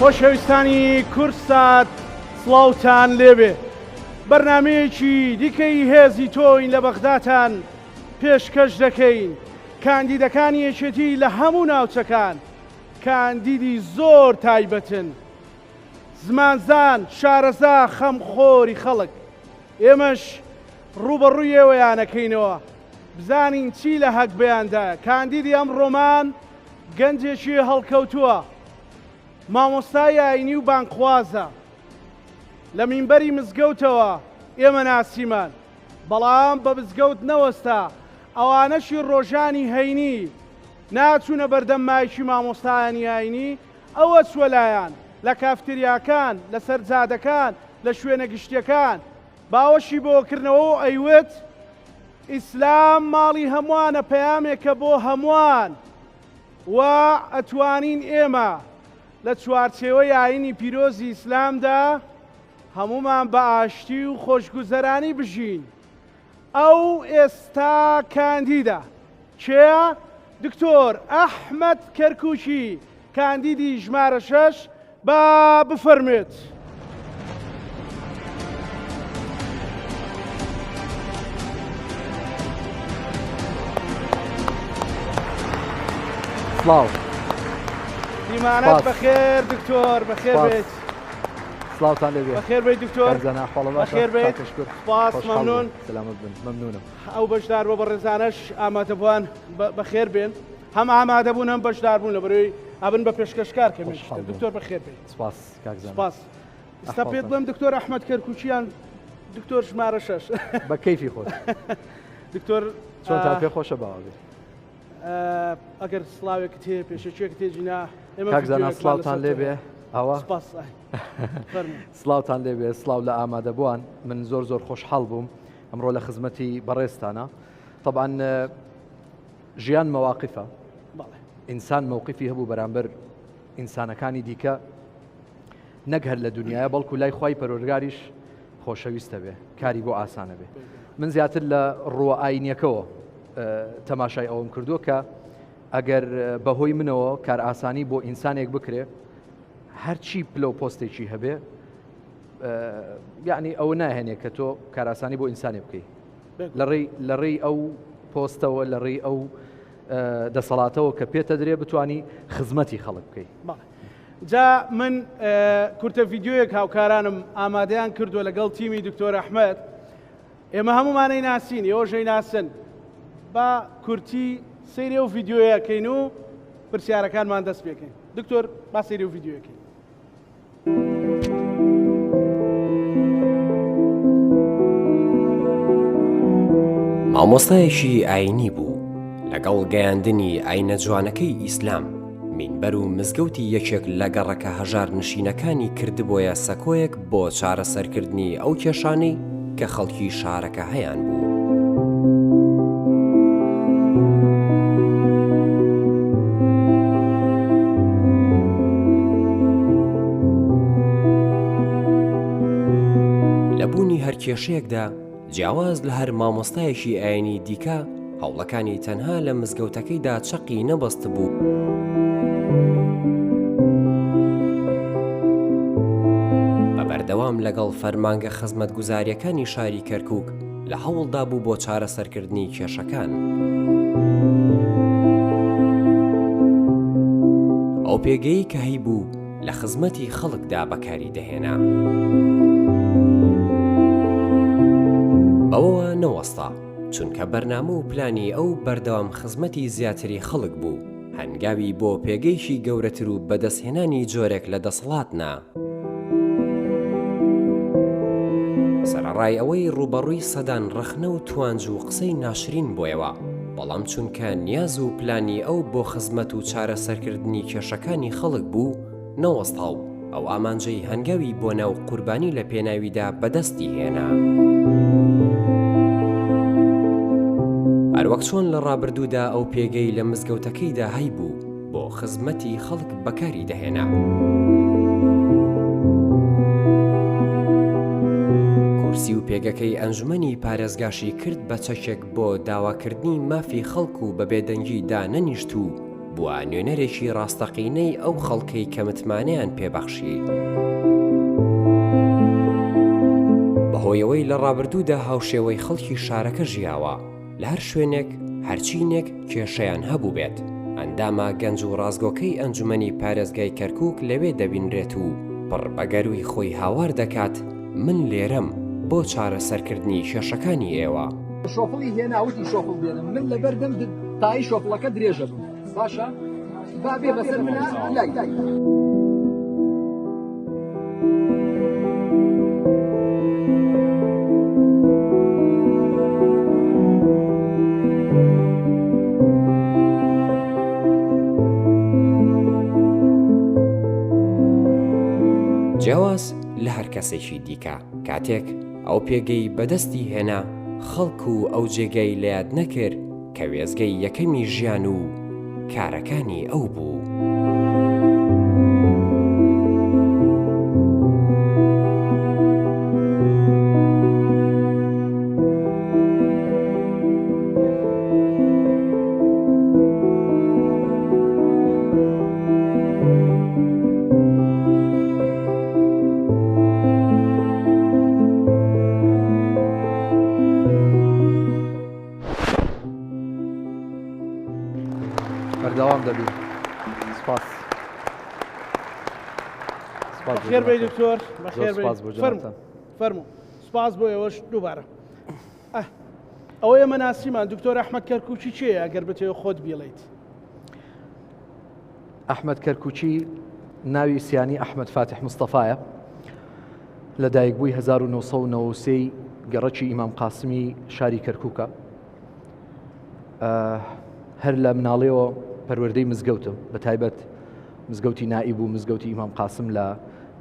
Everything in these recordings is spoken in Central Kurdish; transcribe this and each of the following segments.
خۆشەویستانی کورسات سڵاوتان لێبێ بەرنامەیەکی دیکەی هێزی تۆین لە بەغداتان پێشکەش دەکەین. کاندیدەکانی یەکێتی لە هەموو ناوچەکان کاندیدی زۆر تایبەتن، زمانزان، شارەزا، خەمخۆری خەڵک. ئێمەش ڕوبەڕووی ئێوەیانەکەینەوە بزانین چی لە هەک بەیاندایە. کاندیدی ئەم ڕۆمان گەنجێکی هەڵکەوتووە، مامۆستای ئاینی و بانخوازە. لە مینبەری مزگەوتەوە ئێمە ناسیمان، بەڵام بە مزگەوت نەوەستا. ئەوانەشی ڕۆژانی هەینی ناچوونە بەردەم مایکی مامۆستایانی ئاینی، ئەوە چوەلایەن لە کافتریاکان، لە سەرجادەکان، لە شوێنە گشتیەکان باوەشی بۆکردنەوە و ئەیوت ئیسلام ماڵی هەمووانە، پەیامێکە بۆ هەمووان و ئەتوانین ئێمە لە چوارچێوەی ئاینی پیرۆزی ئیسلامدا هەمومان بە ئاشتی و خۆشگوزەرانی بژین. ئەو ئێستا کاندیدە کێیە؟ دکتۆر ئەحمەد کەرکووکی، کاندیدی ژمارە 6. با بفەرمێت. سڵاو، دیمانەت بەخێر دکتۆر، بەخێر بێت. سڵاوتان لێبێ. بەخێر بێت دکتۆر، بەخێر بێت. سپاس، مەمنون، سلامت بن، مەمنونم. ئەو بەشدار بۆ بەڕێزانەش ئامادەبووان بەخێر بێن، هەم ئامادەبوون هەم بەشدار بوون لە بەرەوەی ئەبن بە پێشکەشکار کەمیش. دکتۆر بەخێر بێت. سپاس کاکزان. سپاس. ئێستا پێت بڵێم دکتۆر ئەحمەد کەرکووکیان دکتۆر ژمارە 6. بە کەیفی خۆت. دکتۆر چۆنتان پێ خۆشە باوە بێت؟ ئەگەر سڵاوێکت هەیە پێشەکێک تێجینا ئێمە کاکزانە سڵاوتان لێبێ. ئەوە سڵاوتان لێبێ، سڵاو لە ئامادەبووان. من زۆر زۆر خۆشحاڵ بووم ئەمڕۆ لە خزمەتی بەڕێستانە. طبعاً ژیان مەواقفە، ئینسان مووقفی هەبوو بەرامبەر ئینسانەکانی دیکە، نەک هەر لە دنیاە بەڵکو لای خوای پەروەردگاریش خۆشەویستە بێ، کاری بۆ ئاسانە بێ. من زیاتر لە ڕووە ئاینیەکەوە تەماشای ئەوم کردووە کە ئەگەر بەهۆی منەوە کار ئاسانی بۆ ئینسانێک بکرێ، هەرچی پلە و پۆستێکی هەبێ، یعنی ئەوە ناهێنێ کە تۆ کاراسانی بۆ ئینسانێ بکەی لە ڕێی ئەو پۆستەوە، لە ڕێی ئەو دەسەڵاتەوە کە پێتە درێ بتانی خزمەتی خەڵک بکەی. جا من کورتە ڤیددیۆیەک هاوکارانم ئامادەیان کردووە لەگەڵ تیمی دکتۆر ئەحمەد. ئێمە هەمومانەی ناسین، ئێوەژەی ناسن، با کورتی سەیری ئەو ڤیددیۆیەکەین و پرسیارەکانمان دەست پێکەین. دکتۆر با سەیری ئەو ڤیددیۆیەکەین. مامۆستایەکی ئاینی بوو لەگەڵ گەیاندنی ئاینە جوانەکەی ئیسلام. مینبەر و مزگەوتی یەکێک لە گەڕەکە هەژار نشینەکانی کردبووە سەکۆیەک بۆ چارەسەرکردنی ئەو کێشانەی کە خەڵکی شارەکە هەیان بوو. لە بوونی هەر کێشەیەکدا جیاواز لە هەر مامۆستایەکی ئاینی دیکە هەوڵەکانی تەنها لە مزگەوتەکەیدا چەقی نەبەست بوو. بەبەردەوام لەگەڵ فەرمانگە خزمەتگوزاریەکانی شاری کەرکووک لە هەوڵدا بوو بۆ چارەسەرکردنی کێشەکان. ئەو پێگەی کە هەی بوو لە خزمەتی خەڵکدا بەکاری دەهێنا. ئەوەوە نەوەستا، چونکە بەرنامە و پلانی ئەو بەردەوام خزمەتی زیاتری خەڵک بوو، هەنگاوی بۆ پێگەیشی گەورەتر و بەدەستهێنانی جۆرێک لە دەسەڵاتنا. سەرەڕای ئەوەی ڕوبەڕووی سەدان ڕەخنە و توانج و قسەی ناشرین بۆیەوە، بەڵام چونکە نیاز و پلانی ئەو بۆ خزمەت و چارەسەرکردنی کێشەکانی خەڵک بوو، نەوەستا و ئەو ئامانجەی هەنگاوی بۆ ناو قوربانی لە پێناویدا بەدەستی هێنا. هەروەک چۆن لە ڕابردوودا ئەو پێگەی لە مزگەوتەکەیدا هەی بوو بۆ خزمەتی خەڵک بەکاری دەهێنا. کورسی و پێگەکەی ئەنجومەنی پارێزگاشی کرد بە چەکێک بۆ داواکردنی مافی خەڵک و بە بێدەنگی دانەنیشت و بووە نوێنەرێکی ڕاستەقینەی ئەو خەڵکەی کە متمانەیان پێبەخشی. بەهۆیەوەی لە ڕابردوودا هاوشێوەی خەڵکی شارەکە ژیاوە، لە هەر شوێنێک هەرچینێک کێشەیان هەبوو بێت. ئەندامە گەنج و ڕازگۆکەی ئەنجومەنی پارێزگای کەرکووک لەوێ دەبینرێت و پڕ بەگەروی خۆی هاوار دەکات من لێرەم بۆ چارەسەرکردنی کێشەکانی ئێوە. شۆفڵی هێناوتی شۆفڵ بێنم من لەبەردەم تای شۆفڵەکە درێژە بوو باشە با بێ بەسەر منە لای جیاواز لە هەر کەسێکی دیکە کاتێک ئەو پێگەی بەدەستی هێنا خەڵک و ئەو جێگەی لەیاد نەکرد کە وێزگەی یەکەمی ژیان و کارەکانی ئەو بوو. بەردەوام دەبین. سپاس. بەخێر بێ دکتۆر، بەخێر بێ. سپاس بۆ جەنابتان. فەرموو. سپاس بۆ ئێوەش دووبارە. ئەوەیە مەناسیمان دکتۆر ئەحمەد کەرکووچی چێیە ئەگەر بتەوێ خۆت بیڵێیت؟ ئەحمەد کەرکووچی ناوی سیانی ئەحمەد فاتح مستەفایە. لە دایکبووی 1993 گەڕەکی ئیمام قاسمی شاری کەرکووکە. هەر لە مناڵەوە پەروەردەی مزگەوتم بە تایبەت مزگەوتی نائیب و مزگەوتی ئیمام قاسم لە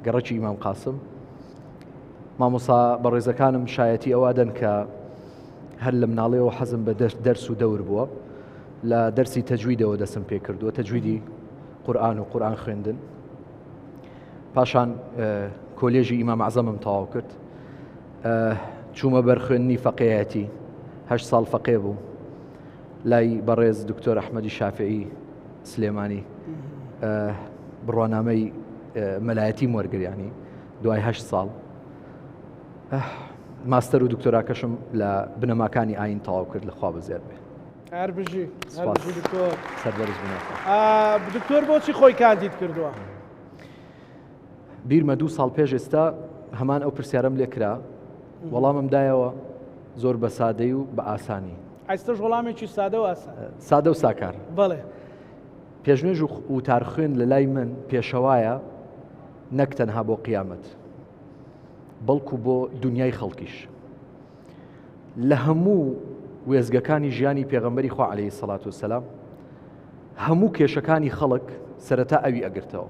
گەڕەکی ئیمام قاسم. مامۆسا بەڕێزەکانم شایەتی ئەوادەن کە هەر لە مناڵەوە حەزم بە دەرس و دەور بووە، لە دەرسی تەجویدەوە دەسم پێ کردووە، تەجویدی قورئان و قورئان خوێندن. پاشان کۆلێژی ئیمام عەزەمم تەواو کرد، چوومە بەر خوێندنی فەقێهەتی، 8 ساڵ فەقێ بوو لای بەڕێز دکتۆر ئەحمەدی شافعی سلێمانی، بڕوانامەی مەلایەتی وەرگریانی دوای 8 ساڵ. ماستەر و دکتۆراکەشم لە بنەماکانی ئاین تەواو کرد، لەخوا بەزیاد بێ. هەربژی دکتۆر سەربەرز بنێت. دکتۆر بۆچی خۆی کاندید کردووە؟ بیرمە 2 ساڵ پێش ئێستا هەمان ئەو پرسیارەم لێ کرا، وەڵامم دایەوە زۆر بە سادەی و بە ئاسانی. ئەستەش وەڵامێکی سادە و ئاسان. سادە و ساکار. بەڵێ. پێشنێژ و وتار خوێن لە لای من پێشەوایە نەک تەنها بۆ قیامەت، بەڵکو بۆ دنیای خەڵکیش. لە هەموو وێزگەکانی ژیانی پێغەمبەری خوا عەلەیهی سەڵات وسەلام هەموو کێشەکانی خەڵک سەرەتا ئەوی ئەگرتەوە،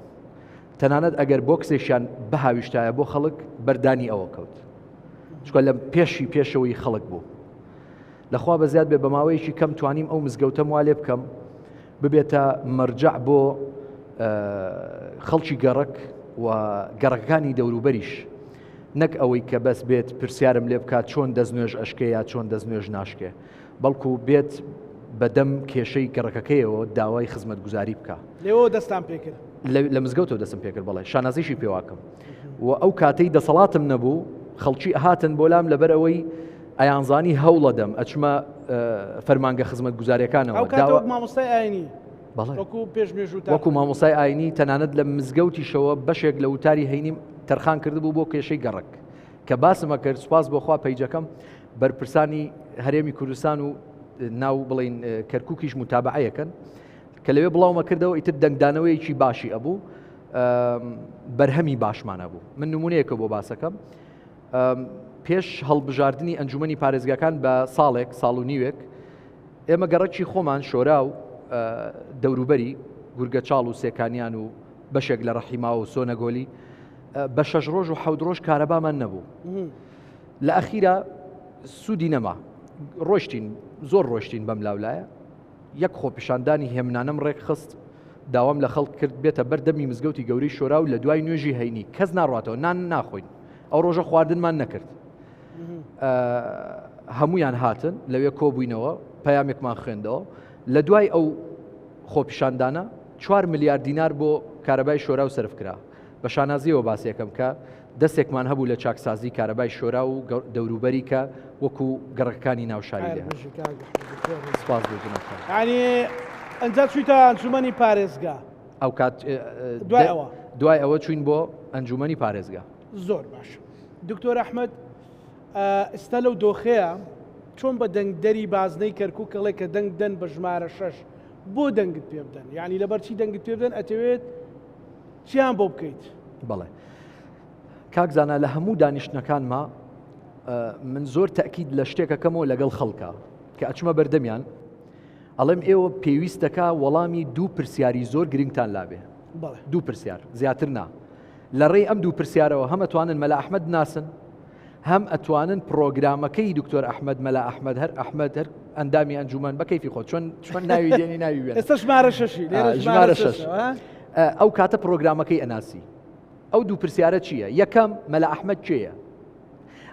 تەنانەت ئەگەر بۆ کسێکیان بەهاویشتایە بۆ خەڵک بەردانی ئەوە کەوت، چکە لە پێشەوەی خەڵک بوو. لەخوا بەزیاد بێ بە ماوەیەکی کەم توانیم ئەو مزگەوتەم وا لێ بکەم ببێتە مەرجع بۆ خەڵکی گەڕک و گەڕەکانی دەوروبەریش، نەک ئەوەی کە بەس بێت پرسیارم لێ بکات چۆن دەستنوێژ ئەشکێ یا چۆن دەستنوێژ ناشکێ، بەڵکو بێت بەدەم کێشەی گەڕەکەکەیەوە داوای خزمەت گوزاری بکە. لێەوە دەستان پێکرد، لە مزگەوتەوە دەستم پێکرد، بەڵێ شانازیشی پێواکەم. و ئەو کاتەی دەسەڵاتم نەبوو خەڵکی هاتن بۆ لام لەبەر ئەوەی ئەیانزانی هەوڵە دەم ئەچمە فەرمانگە خزمەت گوزاریەکانەوە. مامۆستای ئاینی وەکو مامۆسای ئاینی تەنانەت لە مزگەوتیشەوە بەشێک لە وتاری هەینیم تەرخان کردبوو بۆ کێشەی گەڕک کە باسمە کرد. سوپاس بۆخوا پەیجەکەم بەرپرسانی هەرێمی کوردستان و ناو بڵین کەرکووکیش متابعەیەکەن کە لەوێ بڵاومە کردەوە ئیتر دەنگدانەوەیەکی باشی ئەبوو، بەرهەمی باشمانە بوو. من نمونەیەکە بۆ باسەکەم. پێش هەڵبژاردننی ئەنجومەنی پارێزگاکان بە ساڵێک ساڵ و نیوێک ئێمە گەڕەکی خۆمان شۆرا و دەوروبەری گورگە چاڵ و سێکانیان و بەشێک لە ڕەحیما و سۆنەگۆلی بە 6 ڕۆژ و 7 ڕۆژ کارەبامان نەبوو. لە ئەخیرا سوودی نەما، ڕۆشتین زۆر ڕۆشتین بەم لاولایە. یەک خۆپیشاندانی هێمنانم ڕێک خست، داوام لە خەڵک کرد بێتە بەردەمی مزگەوتی گەورەی شۆرا و لە دوای نوێژی هەینی کەس ناڕاتەوە، نان ناخۆین. ئەو ڕۆژە خواردنمان نەکرد. هەمویان هاتن لەوێ کۆبووینەوە، پەیامێکمان خوێندەوە. لە دوای ئەو خۆپیشاندانە 4 میلیارد دینار بۆ کارەبای شۆرا و سرفکرا بە شانازیەوە باسیەکەم کە دەستێکمان هەبوو لە چاکسازی کارەبای شۆرا و دەوروبەری کە وەکو گەڕەکانی ناوشاری لێ سپاس بۆ جناب. یعنی ئەنجا چوویتە ئەنجومەنی پارێزگا ئەو کات دوای ئەوە چوین بۆ ئەنجومەنی پارێزگا. زۆر باش. دکتۆر ئەحمەد ئێستا لەو دۆخەیە چۆن بە دەنگدەری بازنەی کەرکووک کەڵێ کە دەنگ دەن بە ژمارە 6 بۆ دەنگت پێ بدەن، یعنی لەبەرچی دەنگت پێ بدەن ئەتەوێت چیان بۆ بکەیت؟ بەڵێ کاکزانە لە هەموو دانیشتەکانما من زۆر تەکید لە شتێکەکەمەوە لەگەڵ خەڵکە کە ئەچمە بەردەمیان ئەڵێم ئێوە پێویستەکە وەڵامی دوو پرسیاری زۆر گرنگتان لابێ. دوو پرسیار زیاتر نا لە ڕێی ئەم دوو پرسیارەوە هەم ئەتوانن مەلا ئەحمەد ناسن هەم ئەتوانن پرۆگرامەکەی دکتۆر ئەحمەد مەلا ئەحمەد هەر ئەحمەد هەر ئەندامی ئەنجومەن بە کەیفی خۆ چۆن ناوی دێنی ناوی وێن ئێستا ژمارە 6 ژمارە 6 ئەو کاتە پرۆگرامەکەی ئەناسی. ئەو دوو پرسیارە چییە؟ یەکەم مەلا ئەحمەد چێیە؟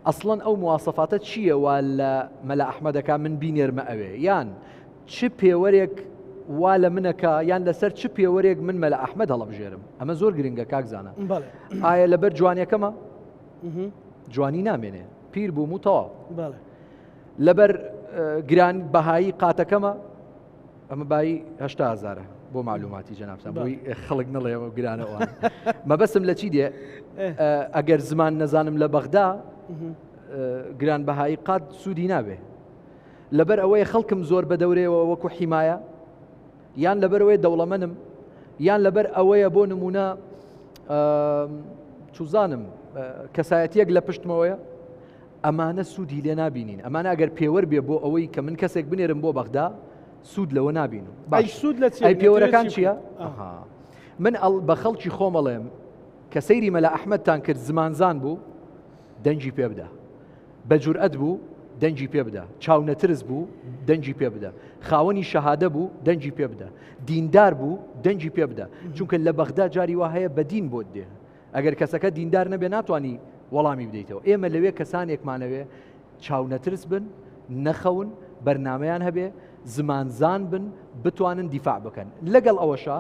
ئەسڵەن ئەو مواسەفاتە چییە وا لە مەلا ئەحمەدەکە من بینێرمە ئەوێ یان چ پێوەرێک وا لە منەکە یان لەسەر چ پێوەرێک من مەلا ئەحمەد هەڵەبژێرم. ئەمە زۆر گرنگە کاکزانە. ئایا لەبەر جوانیەکەمە؟ جوانی نامێنێ پیر بووم و تەواو. لەبەر گران بەهایی قاتەکەمە ئەمە بای 800,000 بۆ معلوماتی جەنابتان بۆی خەڵک نەڵێەوە گرانەوە. مەبەسم لە چی دێ ئەگەر زمان نەزانم لە بەغدا گران بەهایی قات سوودی نابێ لەبەر ئەوەیە خەڵکم زۆر بە دەورێەوە وەکو حیمایە یان لەبەر ئەوەیە دەوڵەمەنم یان لەبەر ئەوەیە بۆ نمونە چوزانم کەسایەتیەک لە پشتمەوەیە ئەمانە سوودی لێ نابینین. ئەمانە ئەگەر پێوەەر بێ بۆ ئەوەی کە من کەسێک بنێرم بۆ بەغدا سوود لەوە نابین. ئەی پێوەرەکان چییە؟ من بە خەڵکی خۆمەڵێم کە سەیری مەلا ئەحمەدتان کرد زمانزان بوو دەنجی پێ بدە، بە جورئەت بوو دەنجی پێ بدە، چاونەترس بوو دەنجی پێ بدە، خاوەنی شەهادە بوو دەنجی پێ بدە، دیندار بوو دەنجی پێ بدە. چونکە لە بەغدا جاری وا هەیە بە دین بۆت دێ. ئەگەر کەسەکە دیندار نەبێ ناتوانانی وەڵامی بدەیتەوە. ئێمە لەوێ کەسانێکمانەوێ چاونەترس بن، نەخەون، بەرنامەیان هەبێ، زمانزان بن، بتوانن دیفاع بکەن. لەگەڵ ئەوەشە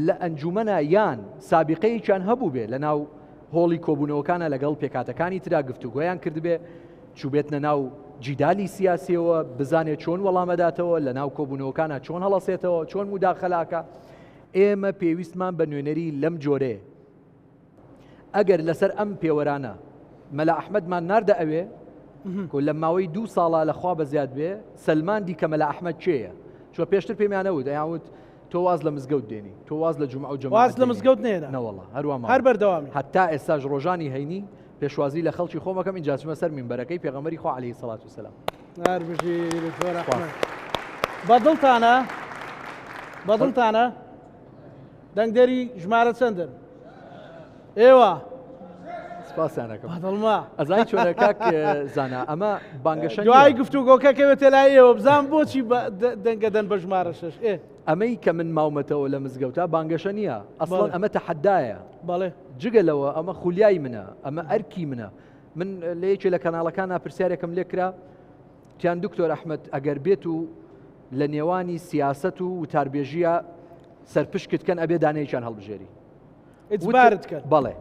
لە ئەنجومەنە یان سابقەیەکیان هەبوو بێ لە ناو هۆڵی کۆبوونەوەکانە لەگەڵ پێکاتەکانی ترا گفتوگۆیان کردبێ چوبێتنە ناو جیدالی سیاسیەوە بزانێت چۆن وەڵامەداتەوە لە ناو کۆبوونەوەکانە چۆن هەڵەسێتەوە چۆن موداخەلاکە. ئێمە پێویستمان بە نوێنەری لەم جۆرێ ئەگەر لەسەر ئەم پێوەرانە مەلا ئەحمەدمان ناردە ئەوێ لە ماوەی 2 ساڵە لەخوا بە زیاد بێ سلمان دیکە مەلا ئەحمەد چێیە چۆ پێشتر پێمیانەوت دەیانوت تۆ واز لە مزگەوت دێنی تۆ واز لە جومعە و جەماعەت واز لە مزگەوت نێنە نەوەڵڵا هەروەها هەر بەردەوامی هەتا ئێستاش ڕۆژانی هەینی پێشوازی لە خەڵکی خۆمەکەم اینجا چمە سەر مینبەرەکەی پێغەمبەری خوا عەلەیهی سەڵات و سەلام. بەدڵتانە دەنگدەری ژمارە چەندن؟ ئێوە سپاسیانەکەم بەدڵما ئەزای چۆنە کاک زانا ئەمە بانگەشە دوای گفتوگۆکە کەوێتە لای ئێوە بزان بۆچی دەنگە دەن بە ژمارە 6 ئەمەی کە من ماومەتەوە لە مزگەوتە بانگەشە نییە ئەسڵەن ئەمە تەحەدایە. بەڵێ جگەلەوە ئەمە خولیای منە ئەمە ئەرکی منە. من لە یەکێ لە کەناڵەکان پرسیارێکم لێکرا تیان دکتۆر ئەحمەد ئەگەر بێت و لە نێوانی سیاست و وتاربێژیە سەرپشکت کەن ئەبێ دانەیەکیان هەڵبژێری ئیجبارت کرد. بەڵێ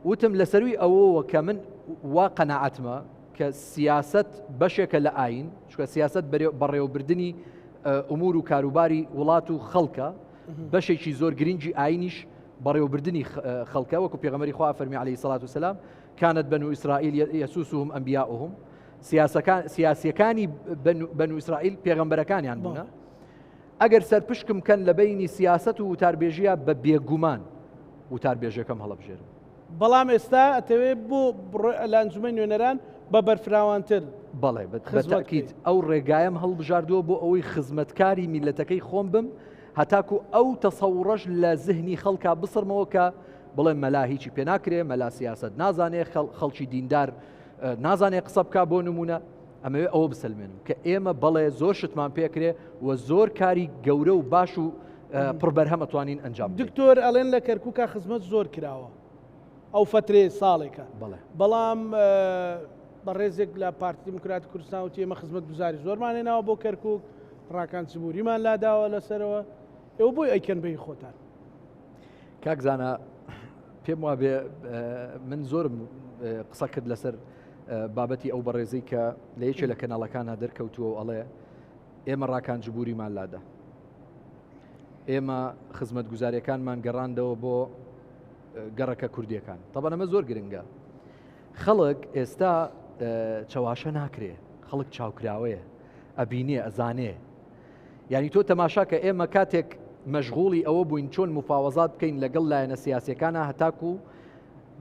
وتم لەسەروی ئەوەوە کە من وا قەناعەتمە کە سیاست بەشێکە لە ئاین چکە سیاست بەڕێوەبردننی ئومور و کاروباری وڵات و خەڵکە بەشێکی زۆر گرنگی ئاینیش بەڕێوەبردننی خەڵکە وەکو پێغەمبەری خوا فەرمی عەلەیهی سەڵات و سەلام كانت بنو إسرائيل يسوسهم أنبياؤهم سیاسیەکانی بنو إسرائيل پێغەمبەرەکانیان بوونە. ئەگەر سەرپشکم کەن لە بینی سیاست و وتاربێژیە بە بێگومان وتاربێژەکەم هەڵەبژێرم. بەڵام ئێستا ئەتەوێت بۆ لە ئەنجومەی نوێنەران بە بەرفراوانتر بەڵێ بەتاکید ئەو ڕێگایم هەڵبژاردووە بۆ ئەوەی خزمەتکاری میلەتەکەی خۆم بم هەتاکو ئەو تەسەوڕەش لە زهنی خەڵکا بسڕمەوە کە بڵێ مەلا هیچی پێ ناکرێ مەلا سیاست نازانێ خەڵکی دیندار نازانێ قسە بکە بۆ نمونە ئەمەوێ ئەوە بسلمێنم کە ئێمە بەڵێ زۆر شتمان پێکرێ و زۆر کاری گەورە و باش و پڕبەرهەم ئەتوانین ئەنجام دکتۆر ئەڵێن لە کەرکووکە خزمەت زۆر کراوە ئەو فترێ ساڵێکە بەڵام بەڕێزێک لە پارتی دموکراتی کوردستان و ئێمە خزمەت گوزاری زۆرمان هێناوە بۆ کەرکووک ڕاکان چبووریمان لاداوە لەسەرەوە ئێوە بۆی ئەیکەن بەی خۆتان کاکزانە پێم وا بێ من زۆرم قسە کرد لەسەر بابەتی ئەو بەڕێزەی کە لە یەکێ لە کەناڵەکانە دەرکەوتووە و ئەڵێ ئێمە ڕاکان جبووریمان لادا ئێمە خزمەتگوزاریەکانمان گەڕاندەوە بۆ گەڕەکە کوردیەکان طبعا ئەمە زۆر گرنگە خەڵک ئێستا چاواشە ناکرێ خەڵک چاوکراوەیە ئەبینێ ئەزانێ یعنی تۆ تەماشا کە ئێمە کاتێک مەشغوڵی ئەوە بووین چۆن مفاوەزات بکەین لەگەڵ لایەنە سیاسیەکانە هەتاکو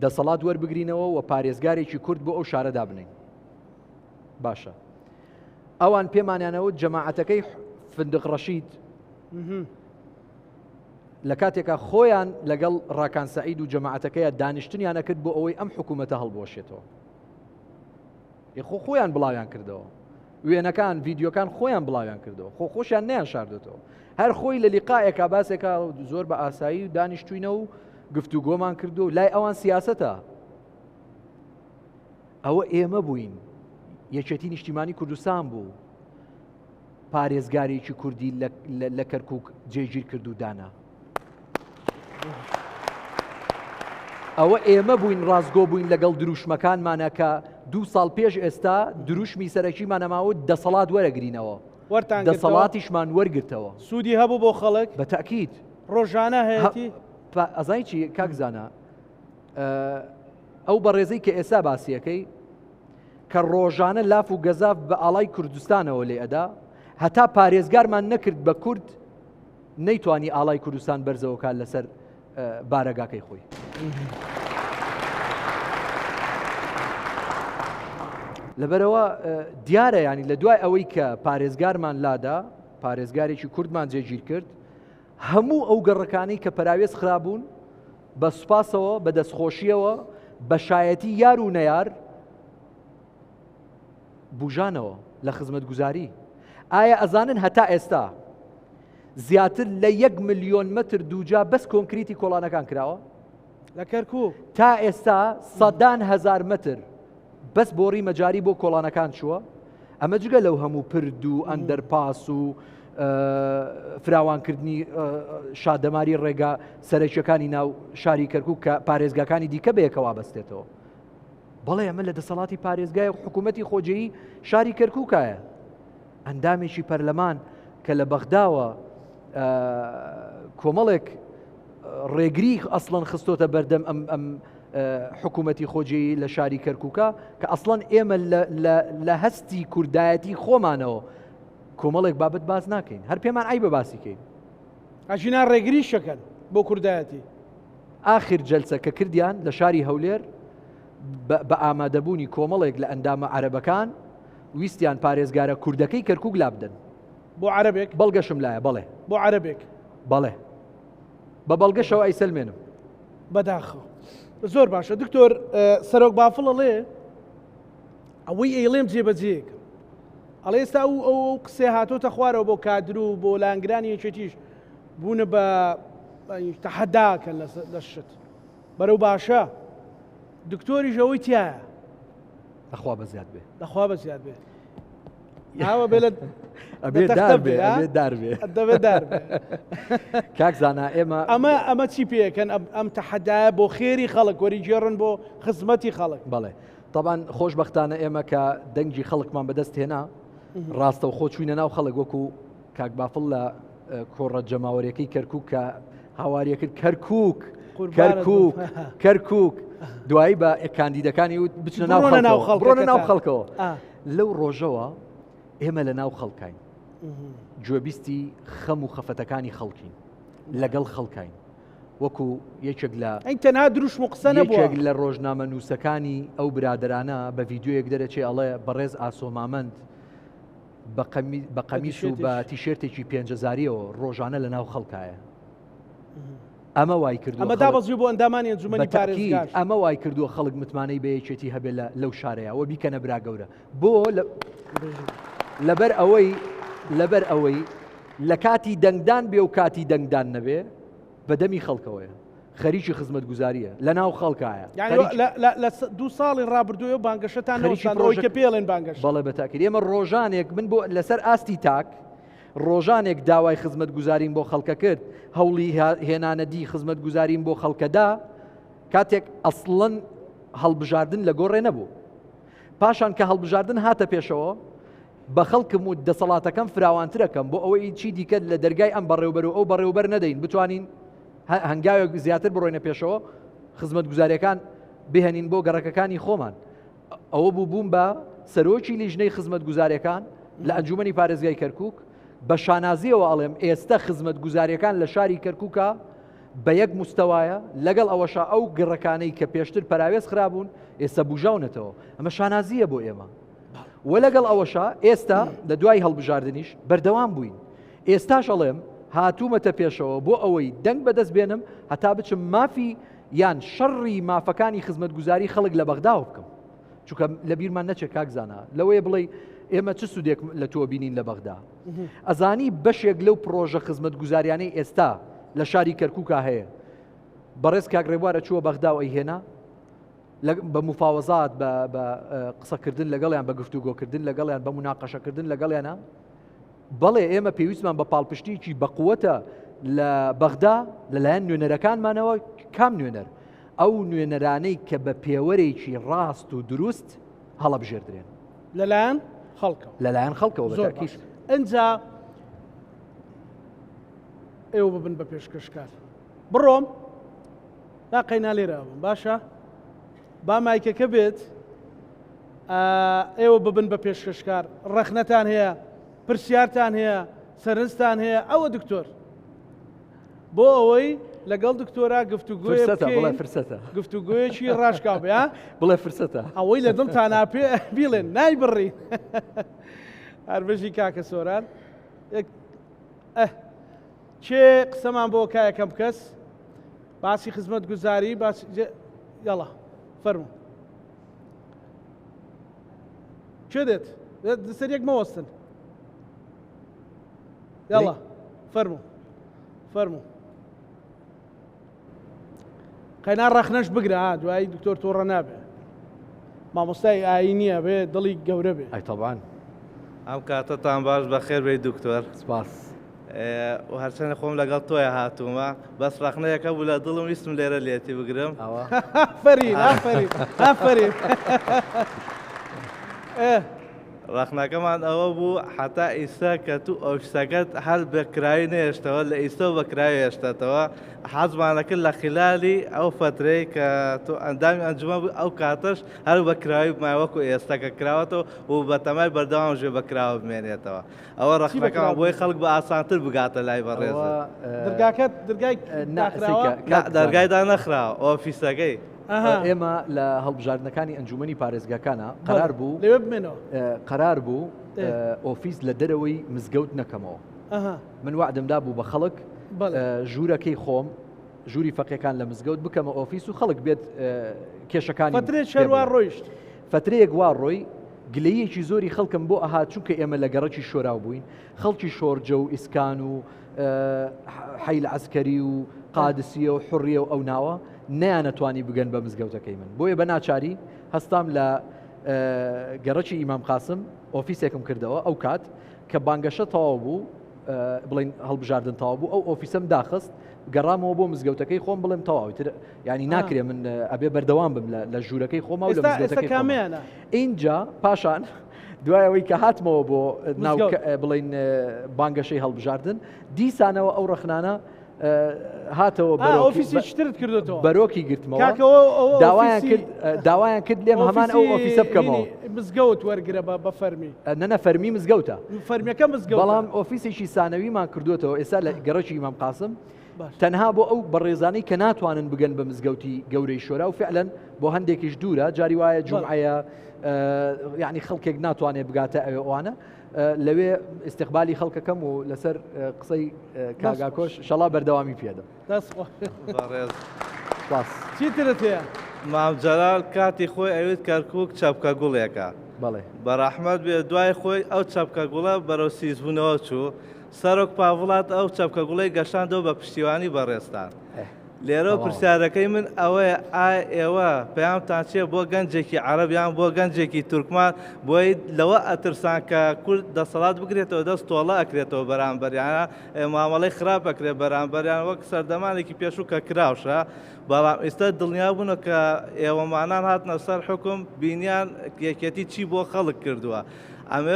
دەسەڵات وەربگرینەوە و پارێزگارێکی کورد بۆ ئەو شارەدا بنین باشە ئەوان پێمانیانەوە جەماعەتەکەی فندق ڕەشید لە کاتێکە خۆیان لەگەڵ ڕاکان سەعید و جەماعەتەکەیە دانیشتنیانە کرد بۆ ئەوەی ئەم حکوومەتە هەڵبۆشێتەوە خۆیان بڵاویان کردەوە وێنەکان ڤیدیۆکان خۆیان بڵاویان کردەوە خۆشیان نیان شاردێتەوە هەر خۆی لە لیقایەکە باسێکە زۆر بە ئاسایی و دانیشتوینە و گفتوگۆمان کردو و لای ئەوان سیاسەتە ئەوە ئێمە بووین یەکێتی نیشتیمانی کوردستان بوو پارێزگارێکی کوردی لە کەرکووک جێگیر کرد و دانا ئەوە ئێمە بووین ڕازگۆ بووین لەگەڵ دروشمەکانمانە کە 2 ساڵ پێش ئێستا دروشمی سەرەکیمانەماوە دەسەڵات وەرەگرینەوە دەسەڵاتیشمان وەرگرتەوە سوودی هەبوو بۆ خەڵک بە تاکید ڕۆژانە هەیەی ئەزای چی کاکزانە ئەو بەڕێزەی کە ئێستا باسیەکەی کە ڕۆژانە لاف و گەزاف بە ئاڵای کوردستانەوە لێ ئەدا هەتا پارێزگارمان نەکرد بە کورد نەیتوانی ئاڵای کوردستان بەرزەوەکان لەسەر بارەگاکەی خۆی لەبەرەوە دیارە ینی لە دوای ئەوەی کە پارێزگارمان لادا پارێزگارێکی کوردمان جێگیر کرد هەموو ئەو گەڕەکانی کە پەراوێز خرابوون بە سوپاسەوە بە دەستخۆشیەوە بە شایەتی یار و نەیار بوژانەوە لە خزمەتگوزاری ئایا ئەزانن هەتا ئێستا زیاتر لە 1 ملیۆن مەتر دووجا بەس کۆنکریتی کۆڵانەکان کراوە لە کەرکووک تا ئێستا 100,000 مەتر بەس بۆڕی مەجاری بۆ کۆڵانەکان چووە ئەمە جگە لەو هەموو پرد و ئەندەرپاس و فراوانکردنی شادەماری ڕێگا سەرەکیەکانی ناو شاری کەرکووک کە پارێزگاکانی دیکە بەیەکە وابەستێتەوە بەڵێ ئەمە لە دەسەڵاتی پارێزگای حکوومەتی خۆجێیی شاری کەرکووکایە ئەندامێکی پەرلەمان کە لە بەغداوە کۆمەڵێک ڕێگری ئەسڵەن خستۆتە بەردەم ئەم حکوومەتی خۆجێیی لە شاری کەرکووکە کە ئەسڵەن ئێمە لە هەستی کوردایەتی خۆمانەوە کۆمەڵێک بابەت باز ناکەین هەر پێمان ئای بە باسیکەین ئاژینا ڕێگری شەکەن بۆ کوردایەتی ئاخر جەلسە کە کردیان لە شاری هەولێر بە ئامادەبوونی کۆمەڵێک لە ئەندامە عەرەبەکان ویستیان پارێزگارە کوردەکەی کەرکووک لابدەن بۆ عەرەبێک بەڵگەشم لایە بەڵێ بۆ عەرەبێک بەڵێ بە بەڵگەشەوە ئەیسەلمێنم بەداخەوە زۆر باشە دکتۆر سەرۆک بافڵەڵێ ئەوەی ئەیڵێم جێبەجێیەکە ئەڵێ ئێستا ئەو قسێ هاتۆتە خوارەوە بۆ کادر و بۆ لانگرانی یەکێتیش بوونە بە تەحەداکەن لە شت بەرەو باشە دکتۆریش ئەوەی تایە لەخوا بە زیاد بێ لەخوا بە زیاد بێ هاوە بێ ئەبێ داربێ ئەبێ داربێ دەبێت داربێ کاکزانە ئێمە ئەمە چی پێکەن ئەم تەحەدایە بۆ خێری خەڵک وەریگێڕن بۆ خزمەتی خەڵک بەڵێ طبعاً خۆشبەختانە ئێمە کە دەنگی خەڵکمان بەدەست هێنا ڕاستە و خۆ چوینە ناو خەڵک وەکو کاک بافڵ لە کۆڕە جەماوەریەکەی کەرکووک کە هاواریە کرد کەرکووک دوایی بە کاندیدەکانی وت بچنە ناو خەڵکەوە لەو ڕۆژەوە ئێمە لە ناو خەڵکین گوێبیستی خەم و خەفەتەکانی خەڵکین لەگەڵ خەڵکین وەکو یەکێک لە تەنها دروشم و قسە نەبووە یەکێک لە ڕۆژنامە نووسەکانی ئەو برادرانە بە ڤیدیۆیەک دەرەچێ ئەڵێ بەڕێز ئاسۆمامەند بە قەمیس و بە تیشێرتێکی 5,000ەوە ڕۆژانە لە ناو خەڵکایە ئەمە وای کردو ئەمە دابەزیوو بۆ ئەندامانی ئەنجومەنی پارێزگار ئەمە وای کردووە خەڵک متمانەی بە یەکێتی هەبێ لەو شارەیە ئەوە بیکەنە برا گەورە بۆ لەبەر ئەوەی لە کاتی دەنگدان بێ و کاتی دەنگدان نەبێ بەدەمی خەڵکەوەیە خەریکی خزمەتگوزاریە لە ناو خەڵکایە لە 2 ساڵی ڕابردووە بانگەشتان نەوەی کە پێڵێن بانگەش بەڵێ بەتاکرد ئێمە ڕۆژانێک من بۆ لەسەر ئاستی تاک ڕۆژانێک داوای خزمەت گوزارین بۆ خەڵکە کرد هەوڵی هێنانەدی خزمەت گوزارین بۆ خەڵکەدا کاتێک ئەسڵەن هەڵبژاردن لە گۆڕێ نەبوو پاشان کە هەڵبژاردن هاتە پێشەوە بە خەڵکم و دەسەڵاتەکەم فراوانترەکەم بۆ ئەوەی چی دیکە لە دەرگای ئەم بەڕێوبەر و ئەو بەڕێوبەر نەدەین بتوانین هەنگاوێک زیاتر بڕۆینە پێشەوە خزمەت گوزاریەکان بهێنین بۆ گەڕەکەکانی خۆمان ئەوە بووبووم بە سەرۆکی لیژنەی خزمەت گوزاریەکان لە ئەنجومەنی پارێزگای کەرکووک بە شانازیەوە ئەڵێم ئێستا خزمەت گوزاریەکان لە شاری کەرکووکە بە یەک مستەوایە لەگەڵ ئەوەشا ئەو گڕەکانەی کە پێشتر پراوێز خرابوون ئێستا بوژاونەتەوە ئەمە شانازیە بۆ ئێمە وە لەگەڵ ئەوەشا ئێستا لە دوای هەڵبژاردنیش بەردەوام بووین ئێستاش ئەڵێم هاتوومەتە پێشەوە بۆ ئەوەی دەنگ بەدەست بێنم هەتا بچم مافی یان شەڕی مافەکانی خزمەت گوزاری خەڵک لە بەغداوە بکەم چونکە لە بیرمان نەچێت کاکزانە لەوەیە بڵێ ئێمە چ سوودێک لە تۆ بینین لە بەغدا ئەزانی بەشێک لەو پرۆژە خزمەت گوزاریانەی ئێستا لە شاری کەرکووکە هەیە بەڕێز کاگڕێبوارە چووە بەغدا و ئەیهێنا بە مفاوەزات بە قسەکردن لەگەڵیان بە گفتوگۆکردن لەگەڵیان بە مناقەشەکردن لەگەڵیانە بەڵێ ئێمە پێویستمان بە پاڵپشتیکی بەقووەتە لە بەغدا لەلایەن نوێنەرەکانمانەوە کام نوێنەر ئەو نوێنەرانەی کە بە پێوەرێکی ڕاست و دروست هەڵەبژێردرێن لەلایەن خەڵکەوە لەلایەن خەڵکەوە بەتاکید ئەنجا ئێوە ببن بە پێشکەشکار بڕۆم لاقەینا لێرە بم باشە با مایکەکە بێت ئێوە ببن بە پێشکەشکار ڕەخنەتان هەیە پرسیارتان هەیە سەرنجتان هەیە ئەوە دکتۆر بۆ ئەوەی لەگەڵ دکتۆرا گفتوگویەکی ڕاشکاو بێ بڵێ فرسەتە ئەوەی لە دڵتان ناپێ بیڵێن نایبڕی هەربژی کاکە سۆران چێ قسەمان بۆ کا یەکەم کەس باسی خزمەت گوزاری باسی یاڵا فەرموو چێ دێت سەرێک مەوەستن یاڵا فەرموو قەینا ڕەخنەش بگرە دوایی دکتۆر تۆڕە نابێ مامۆستای ئاینیە بێ دڵی گەورە بێ ئەی تەبعان ئەم کاتتان باش بەخێر بێ دکتۆر سپاس و هەرچەندە خۆم لەگەڵ تۆیە هاتوومە بەس ڕەخنەیەکە بوو لە دڵم ویستم لێرە لێتی بگرم ئافەرین ڕەخنەکەمان ئەوە بوو حتا ئیستا کە تو ئۆفیسەکەت هەر بەکراوی نێشتەوە لە ئیستا و بەکراوی هێشتێتەوە حەزمانەکرد لە خلالی ئەو فترەی کە تۆ ئەندامی ئەنجومە بوو ئەو کاتەش هەر بەکراوی بمایوەکو ئێستاکە کراوەتەوە و بەتەمای بەردەوام ژێ بەکراوە بمێنێتەوە ئەوە ڕەخنەکەمان بۆی خەڵک بە ئاسانتر بگاتە لای بەڕێزە دەرگاکەت دەرگایدا نەخراوە ئۆفیسەکەی ئێمە لە هەڵبژاردنەکانی ئەنجومەنی پارێزگاکانە قەرار بوو ئۆفیس لە دەرەوەی مزگەوت نەکەمەوە من وعدمدا بوو بە خەڵک ژوورەکەی خۆم ژووری فەقیەکان لە مزگەوت بکەمە ئۆفیس و خەڵک بێت کێشەکانی فترەیەک وا ڕۆی گلەیەکی زۆری خەڵکم بۆ ئەهات چونکە ئێمە لە گەڕەکی شۆراو بووین خەڵکی شۆرجە و ئیسکان و حەیل عەسکەری و قادسیە و حوڕیە و ئەو ناوە نەیانەتوانی بگەن بە مزگەوتەکەی من بۆیە بە ناچاری هەستام لە گەڕەکی ئیمام قاسم ئۆفیسێکم کردەوە ئەو کات کە بانگەشە تەواو بوو بڵین هەڵبژاردن تەواو بوو ئەو ئۆفیسم داخست گەڕامەوە بۆ مزگەوتەکەی خۆم بڵێم تەواویتر ینی ناکرێ من ئەبێ بەردەوام بم لە ژوورەکەی خۆمە و لە مزگەوتەکەی خۆمە اینجا پاشان دوایەوەی کە هاتمەوە بۆ بڵین بانگەشەی هەڵبژاردن دیسانەوە ئەو ڕەخنانە هاتەوە ئۆفیسیترت کردێتەوە بەرۆکی گرتمەوە داوایان کرد لێم هەمان ئەو ئۆفیسە بکەمەوە مزگەوت وەرگرە بە فەرمی نەنە فەرمی مزگەوتە فەرمیەکە مزگەوت بەڵام ئۆفیسێکی سانەویمان کردوێتەوە ئێستا لە گەڕەکی ئیمام قاسم تەنها بۆ ئەو بەڕێزانەی کە ناتوانن بگەن بە مزگەوتی گەورەی شۆرا و فعلەن بۆ هەندێکیش دوورە جاری وایە جومعەیە یعنی خەڵکێک ناتوانێت بگاتە ئەوانە لەوێ استقبالی خەڵکەکەم و لەسەر قسەی کاگاکۆش شەڵا بەردەوامی پێدە چیترت هەیە مامجەلال کاتی خۆی ئەوێت کەرکووک چەپکە گوڵێکە بەڵێ بەڕەحمەت بێ دوای خۆی ئەو چەپکە گوڵە بەرەو سیزبوونەوە چوو سەرۆک پاڤڵات ئەو چەپکە گوڵەی گەشاندەوە بە پشتیوانی بەڕێستان لێرە پرسیارەکەی من ئەوەیە ئێوە پێیانتان چێ بۆ گەنجێکی عەرەبیان بۆ گەنجێکی تورکمان بۆی لەوە ئەترسان کە کورد دەسەڵات بگرێتەوە دەست تۆڵە ئەکرێتەوە بەرامبەریانە مامەڵەی خراپ ئەکرێت بەرامبەریان وەک سەردەمانێکی پێشوو کە کراوشە بەڵام ئێستا دڵنیا بوونە کە ئێوەمانان هاتنە سەر حکم بینیان یەکێتی چی بۆ خەڵک کردووە ئەمێ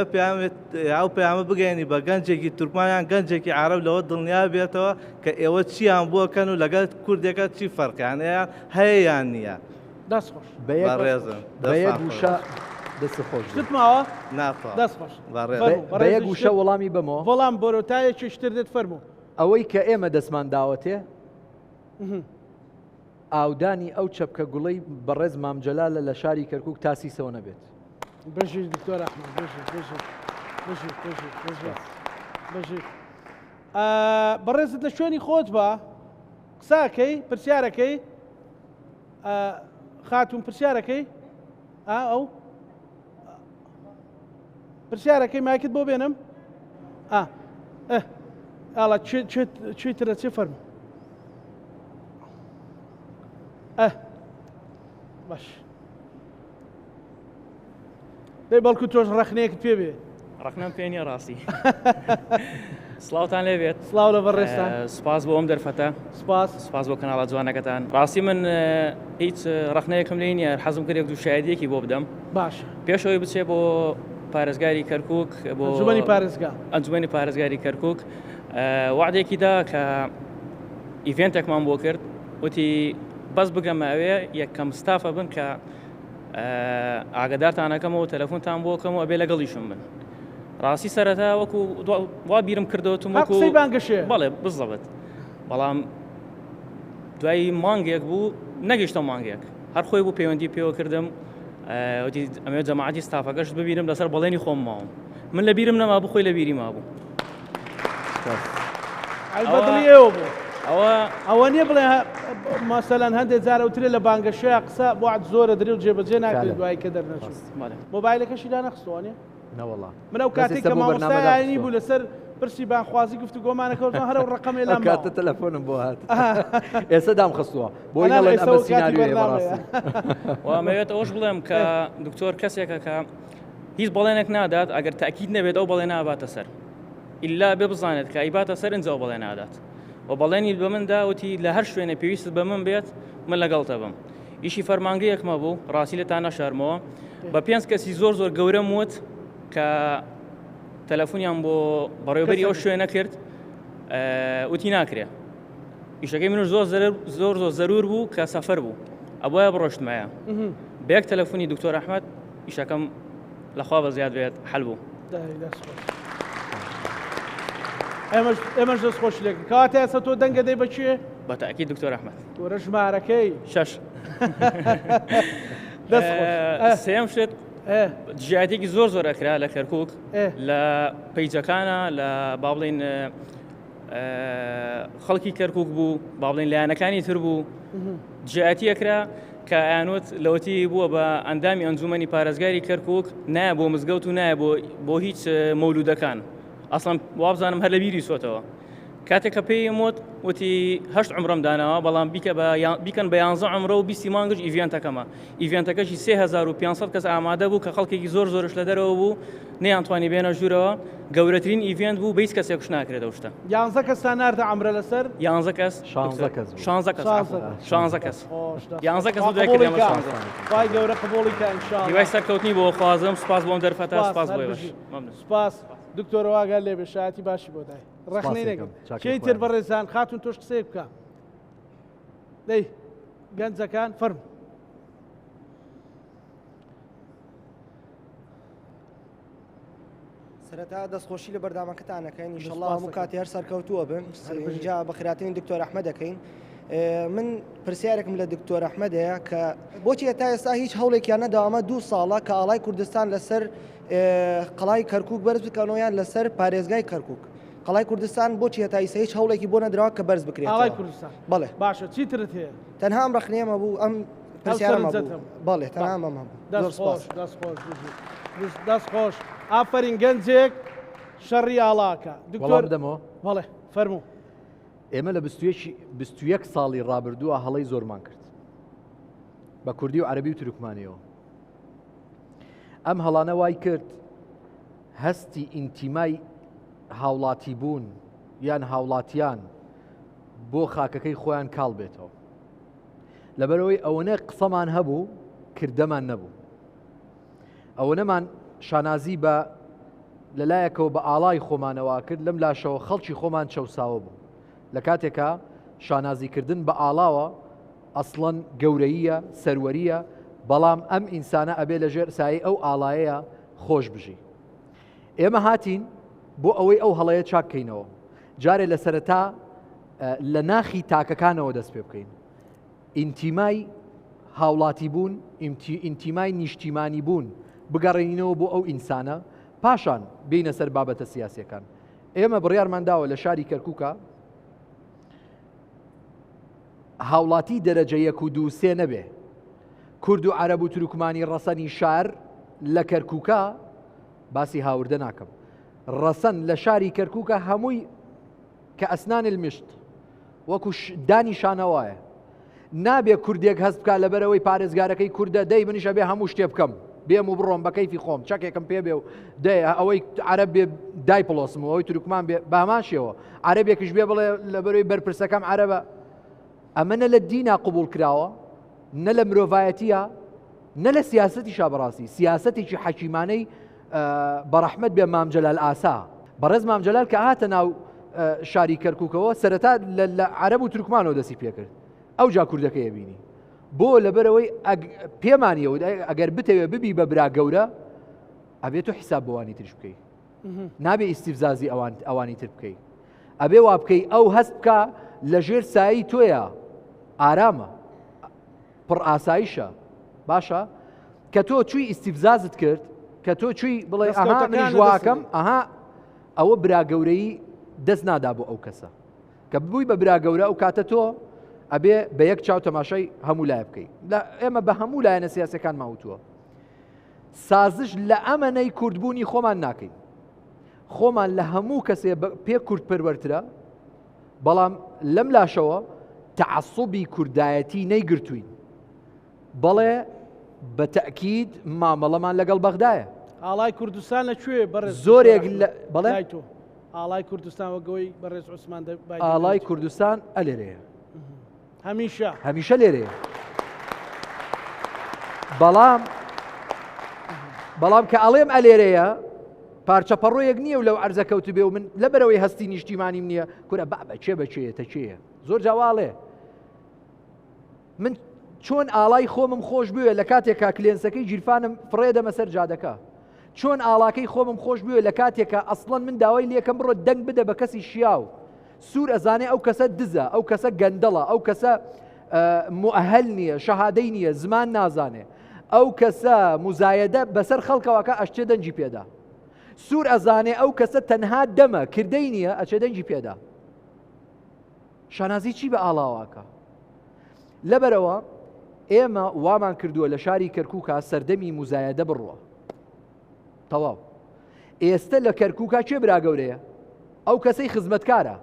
ئەو پەیامە بگەێنی بە گەنجێکی تورکمانیان گەنجێکی عەرەب لەوە دڵنیا بێتەوە کە ئێوە چیان بۆکەن و لەگەڵ کوردێکە چی فەرقیانەیە هەیەیان نییە دەست خۆش ڕێزم بەیەک وشە دەست خۆش شتماوە ناخوا دەست خۆش بەیەک وشە وەڵامی بمەوە وەڵام بۆرۆتایەکی شتر دێت فەرموو ئەوەی کە ئێمە دەستمان داوەتێ ئاودانی ئەو چەپکە گوڵەی بەڕێز مامجەلالە لە شاری کەرکووک تاسیسەوە نەبێت بژی دکتۆر ئەحمەد بژی بەڕێزت لە شوێنی خۆت بە قساکەی پرسیارەکەی خاتون پرسیارەکەی ئەو پرسیارەکەی مایکت بۆ بێنم ئاڵە چیترە چێ فەرمو باش دەی بەڵکو تۆش ڕەخنەیەکت پێ بێ ڕەخنەم پێ نییە ڕاستی سڵاوتان لێبێت سڵاو لە بەڕێستان سپاس بۆ ئەم دەرفەتە سپاس بۆ کەناڵە جوانەکەتان ڕاستی من هیچ ڕەخنەیەکم لێ نییە حەزم کرێک دوو شایدەیەکی بۆ بدەم باش پێشەوەی بچێ بۆ پارێزگاری کەرکووک بۆ ئەنجومەنی پارێزگاری کەرکووک وعدێکی دا کە ئیڤێنتێکمان بۆ کرد وتی بەس بگەمە ئەوێ یەکەم ستافە بن کە ئاگدارتانەکەمەوە تەلەفۆنتان بۆکەمەوە بێ لەگەڵیشم بن ڕاستی سەرەتا وەکو وا بیرم کردەوەتم وەکو بانگەشێ بەڵێ بزەبێت بەڵام دوای مانگێک بوو نەگەیشتە مانگێک هەر خۆی بوو پەیوەندی پێوە کردم ئەمێ جەماعەتی ستافەکەشت ببینم لەسەر بەڵێنی خۆم ماوم من لە بیرم نەما بخۆی لە بیری مابوو ئەوە نییە بڵێ ماسەلەن هەندێک جارەوترێ لە بانگەشەیە قسە بۆعد زۆرە درێ و جێبەجێ ناکرێت دوای کە دەرنەچێت مۆبایلەکەشی دا نەخستوانێ من ئەو کاتێک کە مامۆستایانی بوو لەسەر پرسی بانخوازی گفتوگۆمانەکەوتەوە هەرە ڕقەمێ لەم کاتە تەلەفۆنم بۆ هات ئێستا دام خستووە بۆی نەڵێن ئەمە سیناریۆیە بەڕاستی وامەوێت ئەوش بڵێم کە دکتۆر کەسێکە کە هیچ بەڵێنێک نادات ئەگەر تاکید نەبێت ئەو بەڵێ ناباتە سەر ئللا بێ بزانێت کە ئیباتە سەر ئەنجەوە بەڵێ نادات و بەڵێنی بە من داوتی لە هەر شوێنە پێویست بە من بێت من لەگەڵتە بم ئیشی فەرمانگەیەکمە بوو ڕاستی لێتان نەشارمەوە بە پێنج کەسی زۆر گەورەم وت کە تەلەفۆنیان بۆ بەڕێوەبەری ئەو شوێنە کرد وتی ناکرێ ئیشەکەی منش زۆر زەرور بوو کە سەفەر بوو ئەوە بڕۆشتمایە بەیەک تەلەفۆنی دکتۆر ئەحمەد ئیشەکەم لەخوا بە زیاد بێت حەل بوو ئێمەش دەست خۆش لێک کاتە ئێستا تۆ دەنگە دەی بەچێ بە تاکید دکتۆر ئەحمەد وەرە ژمارەکەی 6 سێم شت دژایەتێکی زۆر ئەکرا لە کەرکووک لە پەیجەکانە لە با بڵێن خەڵکی کەرکووک بوو با بڵێن لایەنەکانی تر بوو دژایەتی ئەکرا کە ئەیانوت لەوەتی بووە بە ئەندامی ئەنجومەنی پارێزگاری کەرکووک نایە بۆ مزگەوت و نایە بۆ هیچ مەولودەکان ئەسڵەن وابزانم هەر لە بیری سوۆتەوە کاتێک کە پێی وت وتی 8 عمرم داناوە بەڵام بیکەن بە 11 عمرە و 20 مانگش ئیڤێنتەکەمە ئیڤێنتەکەشی 3500 کەس ئامادە بوو کە خەڵکێکی زۆرش لە دەرەوە بوو نەیانتوانی بێنە ژوورەوە گەورەترین ئیڤێنت بوو بەیس کەسێکش ناکرێت ئەو شتە 11 کەسان ناردە عمرە لەسەر 11 کەس 16 کەس 11 کەس وای گەورە قبوڵیکە ئینشاءڵڵا هیوای سەرکەوتنی بۆ خوازم سپاس بۆم دەرفەتە سپاس بۆی سپاس دکتۆر واگەر لێ بێشایەتی باشی بۆ دای ڕخنەی نەگەم کێی تر بەڕێزان خاتون تۆش قسەی بکە دەی گەنجەکان فەرم سەرەتا دەستخۆشی لە بەردامەکەتانەکەین ئینشەڵڵا هەموو کاتی هەر سەرکەوتووە بن اینجا بە خراپترین دکتۆر ئەحمەد دەکەین من پرسیارێکم لە دکتۆر ئەحمەدەیە کە بۆچی هێتا ئێستا هیچ هەوڵێکیان نەداوامە 2 ساڵە کە ئاڵای کوردستان لەسەر قەڵای کەرکووک بەرز بکەنەوەیان لەسەر پارێزگای کەرکووک قەڵای کوردستان بۆچی هێتا ئێستا هیچ هەوڵێکی بۆ نەدراوە کە بەرز بکرێت قەڵای کوردستان بەڵێ باشە چیترت هەیە تەنها ئەم ڕەخنەیەمە بوو ئەم پرسیارەمە بوو بەڵێ تەنها ئەمە بوو دەست خۆش ئافرین گەنجێک شەڕی ئاڵاکە دکتۆر دەمەوە بەڵێ فەرموو ئێمە لە 21 ساڵی ڕابردووە هەڵەی زۆرمان کرد بە کوردی و عەرەبی و تورکمانیەوە. ئەم هەڵانە وای کرد هەستی ئینتیمای هاوڵاتی بوون یان هاوڵاتیان بۆ خاکەکەی خۆیان کاڵ بێتەوە. لەبەرەوەی ئەوەنە قسەمان هەبوو کردەمان نەبوو. ئەوەنەمان شانازی بە لەلایەکەوە بە ئاڵای خۆمانەوە کرد لەم لاشەوە خەڵکی خۆمان چەوساوە بوو. لە کاتێکە شانازیکردن بە ئاڵاوە ئەسڵەن گەورەیە سەروەریە، بەڵام ئەم ئینسانە ئەبێ لەژێر سایە ئەو ئاڵایەیە خۆش بژی. ئێمە هاتین بۆ ئەوەی ئەو هەڵەیە چاککەینەوە، جارێ لە سەرەتا لە ناخی تاکەکانەوە دەست پێ بکەین. ئینتیمای هاوڵاتی بوون، ئینتیمای نیشتیمانی بوون بگەڕێنینەوە بۆ ئەو ئینسانە، پاشان بینە سەر بابەتە سیاسیەکان. ئێمە بڕیارمان داوە لە شاری کەرکووکە هاوڵاتی دەرەجە 1 و 2 و 3 نەبێ. کورد و عەرەب و تورکمانی ڕەسەنی شار لە کەرکووکە باسی هاوردە ناکەم. ڕەسەن لە شاری کەرکووکە هەمووی کە ئەسنان المشت وەکو دانی شانەوایە. نابێ کوردێک هەست بکات لەبەرەوەی پارێزگارەکەی کووردە دەی منیشە بێ هەموو شتێ بکەم بێم و بڕۆم بە کەیفی خۆم چەکێکم پێ بێ و ئەوەی عەرەب بێ دای پڵۆسم و ئەوەی تورکمان بێ باماشیەوە عەرەبێکیش بێ بڵێ لەبەرەوەی بەرپرسەکەم عەرەبە. ئەمە نە لە دینا قبول کراوە، نە لە مرۆڤایەتیە، نە لە سیاسەتیشا بەڕاستی سیاسەتێکی حەکیمانەی بەڕەحمەت بێ مام جەلال ئاسا. بەڕێز مام جەلال کە هاتە ناو شاری کەرکووکەوە سەرەتا لە عەرەب و تورکمانەوە دەستی پێ کرد. ئەو جا کوردەکەی بینی بۆ لەبەرەوەی پێمانیەوە ئەگەر بتەوێ ببی بە برا گەورە ئەبێت و حیساب بۆوانی ترش بکەی، نابێ ئیستیفزازی ئەوانی تر بکەی، ئەبێ وا بکەی ئەو هەست بکە لە ژێر سایی تۆیە ئارامە پڕ ئاساییشە باشە کە تۆ چووی ئیستیفزازت کرد کە تۆ چووی بڵێ ئەها منیش واکەم ئەها ئەوە برا گەورەی دەست نادا بۆ ئەو کەسە کە ببووی بە برا گەورە ئەو کاتە تۆ ئەبێ بە یەک چاو تەماشای هەموو لای بکەیت. ئێمە بە هەموو لایەنە سیاسەکان ماوتووە سازش لە ئەمەنەی کوردبوونی خۆمان ناکەین. خۆمان لە هەموو کەسێ پێ کورد پەروەرترە، بەڵام لەم لاشەوە تەعەسوبی کوردایەتی نەیگرتووین. بەڵێ بە تەئکید مامەڵەمان لەگەڵ بەغدایە. ئاڵای کوردستان لەکوێ بەڕێز زۆرێک بەڵێ ئاڵای کوردستان وەگەوەی بەڕێز عوسمان ئاڵای کوردستان ئەلێرەیە هەمیشە لێرەیە. بەڵام کە ئەڵێم ئەلێرەیە پارچە پەڕۆیەک نییە و لەو عەرزە کەوت بێ و من لەبەرەوەی هەستی نیشتیمانیم نییە کورە بەچێ بەچێتە چێە زۆر جاواڵێ من چۆن ئاڵای خۆمم خۆش بوێ لە کاتێکا کلێنسەکەی جیرفانم فڕێدەمە سەر جادەکە، چۆن ئاڵاکەی خۆمم خۆش بوێ لە کاتێکە ئەسڵەن من داوای لێکەم بڕۆ دەنگ بدە بە کەسی شیاو سوور ئەزانێ ئەو کەسە دزە، ئەو کەسە گەندەڵە، ئەو کەسە مؤهل نییە، شەهادەی نییە، زمان نازانێ، ئەو کەسە مزایەدە بەسەر خەڵکەوەکە ئەشتێ دەنجی پێدا. سوور ئەزانێ ئەو کەسە تەنها دەمە کردەی نییە ئەچێ دەنجی پێدا. شانازی چی بە ئاڵاواکە؟ لەبەرەوە ئێمە وامان کردووە لە شاری کەرکووکە سەردەمی مزایەدە بڕوە تەواو. ئێستا لە کەرکووکە چێ برا گەورەیە؟ ئەو کەسەی خزمەتکارە.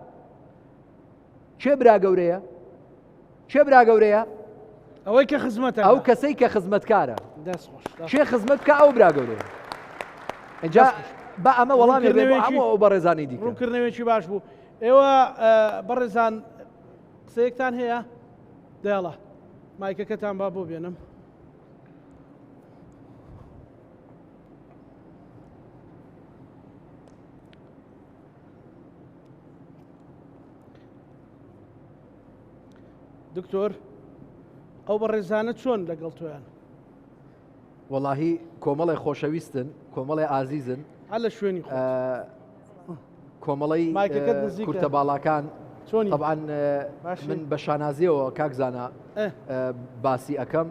چێ برا گەورەیە؟ چێ برا گەورەیە؟ ئەوەی کە خزمەتە، ئەو کەسەی کە خزمەتکارە. چێ خزمەت بکە ئەو برا گەورەیە. اینجا بە ئەمە وەڵامی بێ بۆ هەموو ئەو بەڕێزانی دیکە. ڕوونکردنەوەیکی باش بوو. ئێوە بەڕێزان قسەیەکتان هەیە؟ دێڵە مایکەکەتان با بۆ بێنم. دکتۆر ئەو بەڕێزانە چۆن لەگەڵ تۆیان؟ وەڵاهی کۆمەڵی خۆشەویستن، کۆمەڵی ئازیزن، هەر لە شوێنی کۆمەڵی کورتە باڵاکان. طبعاً من بە شانازیەوە کاکزانە باسی ئەەکەم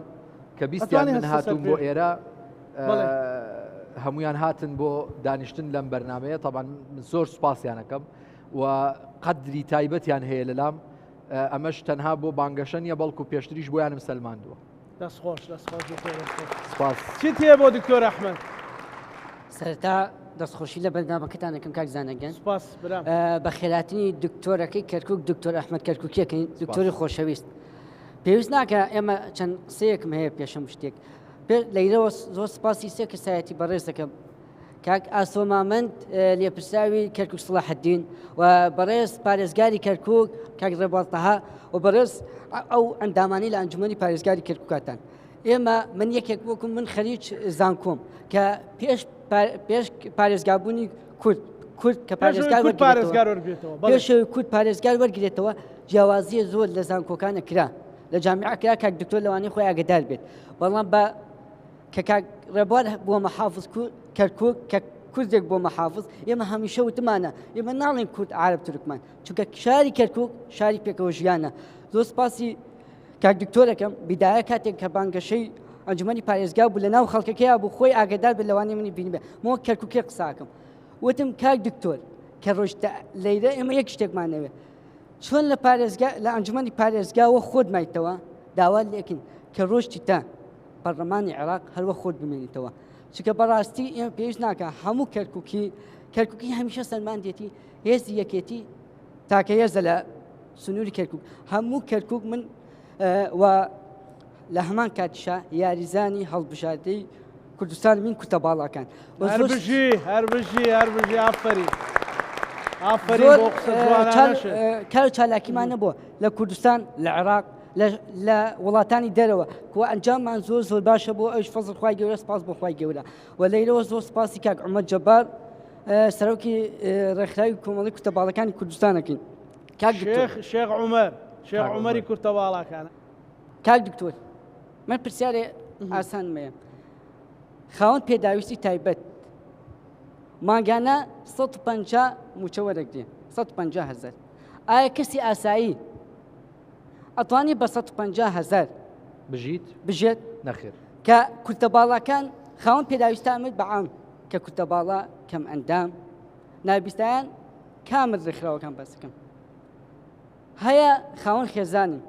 کە بیستیان من هاتوون بۆ ئێرە هەمویان هاتن بۆ دانیشتن لەم بەرنمەیە. طبعاً من زۆر سوپاسیان ئەەکەم و قەدری تایبەتیان هەیە لەلام. ئەمەش تەنها بۆ بانگەشە نیە بەڵکو پێشتریش بۆیانم سەلماندووە. دەستخۆش چیت هەیە بۆ دکتۆر ئەحمەد؟ سەرەتا دەستخۆشی لە بەردامەکەتانەکەم کاک زانەگەن سپاس برام بە خێراتنی دکتۆرەکەی کەرکک دکتۆر ئەحمەد کەرکووکیەکەین دکتۆری خۆشەویست پێویست ناکە ئێمە چەند قسەیەکم هەیە پێشەم شتێک لەیرەوە زۆر سپاسی سێ کەسایەتی بەڕێز دەکەم کاک ئاسۆ مامەند لێپرساوی کەرکک سڵاحەدین و بەڕێز پارێزگاری کەرکک کاک ڕێباڵتەها و بەڕێز ئەو ئەندامانی لە ئەنجومەنی پارێزگاری کەرکووکاتان ئێمە من یەکێک وەکم من خەریک زانکۆم کە پێش پارێزگابوونی کورد کە پارێزگار پێشەوەی کورد پارێزگار وەرگێتەوە جیاوازیە زۆر لە زانکۆکانە کرا لە جامیعە کرا کاک دکتۆر لەوانەیە خۆی ئاگدار بێت بەڵام بە کە کاک ڕێبوار بووە مەحافظ کەرکک کە کوردێک بۆ مەحافظ ئێمە هەمیشە وتمانە ئێمە ناڵێن کورد عرب تورکمان چونکە شاری کەرکک شاری پێکەوە ژیانە زۆر سپاسی کاک دکتۆرەکەم بیدایە کاتێک کە بانگەشەی ئەنجومەنی پارێزگا بوو لە ناو خەڵکەکەیە بوو خۆی ئاگدار بێت لەوانەیە منی بینی بێ مۆ کەرکووکێ قساکەم وتم کاک دکتۆر کە ڕۆژتە لەیرە ئێمە یەک شتێکمانەوێ چۆن لە پارێزگا لە ئەنجومەنی پارێزگاوە خۆت مایتەوە داوا لێکن کە ڕۆژتی تا پەرلەمانی عێراق هەروە خۆت بمێنیتەوە چونکە بەڕاستی ئێمە پێویست ناکە هەموو کەرکووکی هەمیشە سەلمان دێتی هێزی یەکێتی تاکە هێزە لە سنووری کەرکک هەموو کەرکک من و لە هەمان کاتیشا یاریزانی هەڵبژاردەی کوردستان من کورتە باڵاکان هەربژی ئافرین کار چالاکیمان نەبووە لە کوردستان لە عێراق لە وڵاتانی دەرەوە کو ئەنجاممان زۆر باشە بۆ ئەوش فەزل خوای گەورە سپاس بۆ خوای گەورە و لەیرەوە زۆر سپاسی کاک عومەر جەبار سەرۆکی ڕێکخراوی کۆمەڵی کورتە باڵەکانی کوردستانەکەین شێخ عومەری کورتە باڵاکانە کاک دکتۆر من پرسیارێ ئاسان مەیە خاوەن پێداویستی تایبەت ماگانە 150 موچە وەرەک دێ 150,000 ئایا کەسی ئاسایی ئەتوانی بە 150,000 بژێت نەخێر کە کورتە باڵاکان خاوەن پێداویستە ئەمت بەعام کە کورتە باڵا کەم ئەندام نابیستیان کامل ڕێکخراوەکان بەسەکەم هەیە خاوەن خێزانی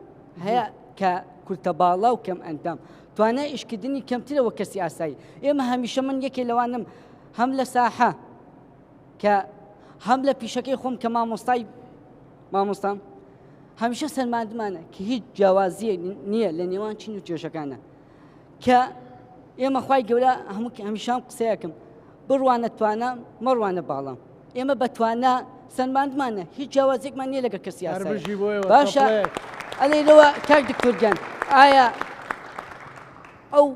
هەیە کە کورتە باڵا و کەم ئەندام توانای ئیشکردنی کەمترەوە کەسی ئاسایی ئێمە هەمیشە من یەکێ لەوانم هەم لە ساحە کە هەم لە پیشەکەی خۆم کە مامۆستام هەمیشە سەرماندمانە کە هیچ جیاوازیە نییە لە نێوان چین و کێشەکانە کە ئێمە خوای گەورە هەمیشان قسەیەکەم بڕوانە توانە مەڕوانە باڵام ئێمە بەتوانە سەرماندمانە هیچ جیاوازێکمان نییە لەگە کەسی ئاسایی باشە ئەلێرەوە کاک دکتۆرگیان ئایا ئەو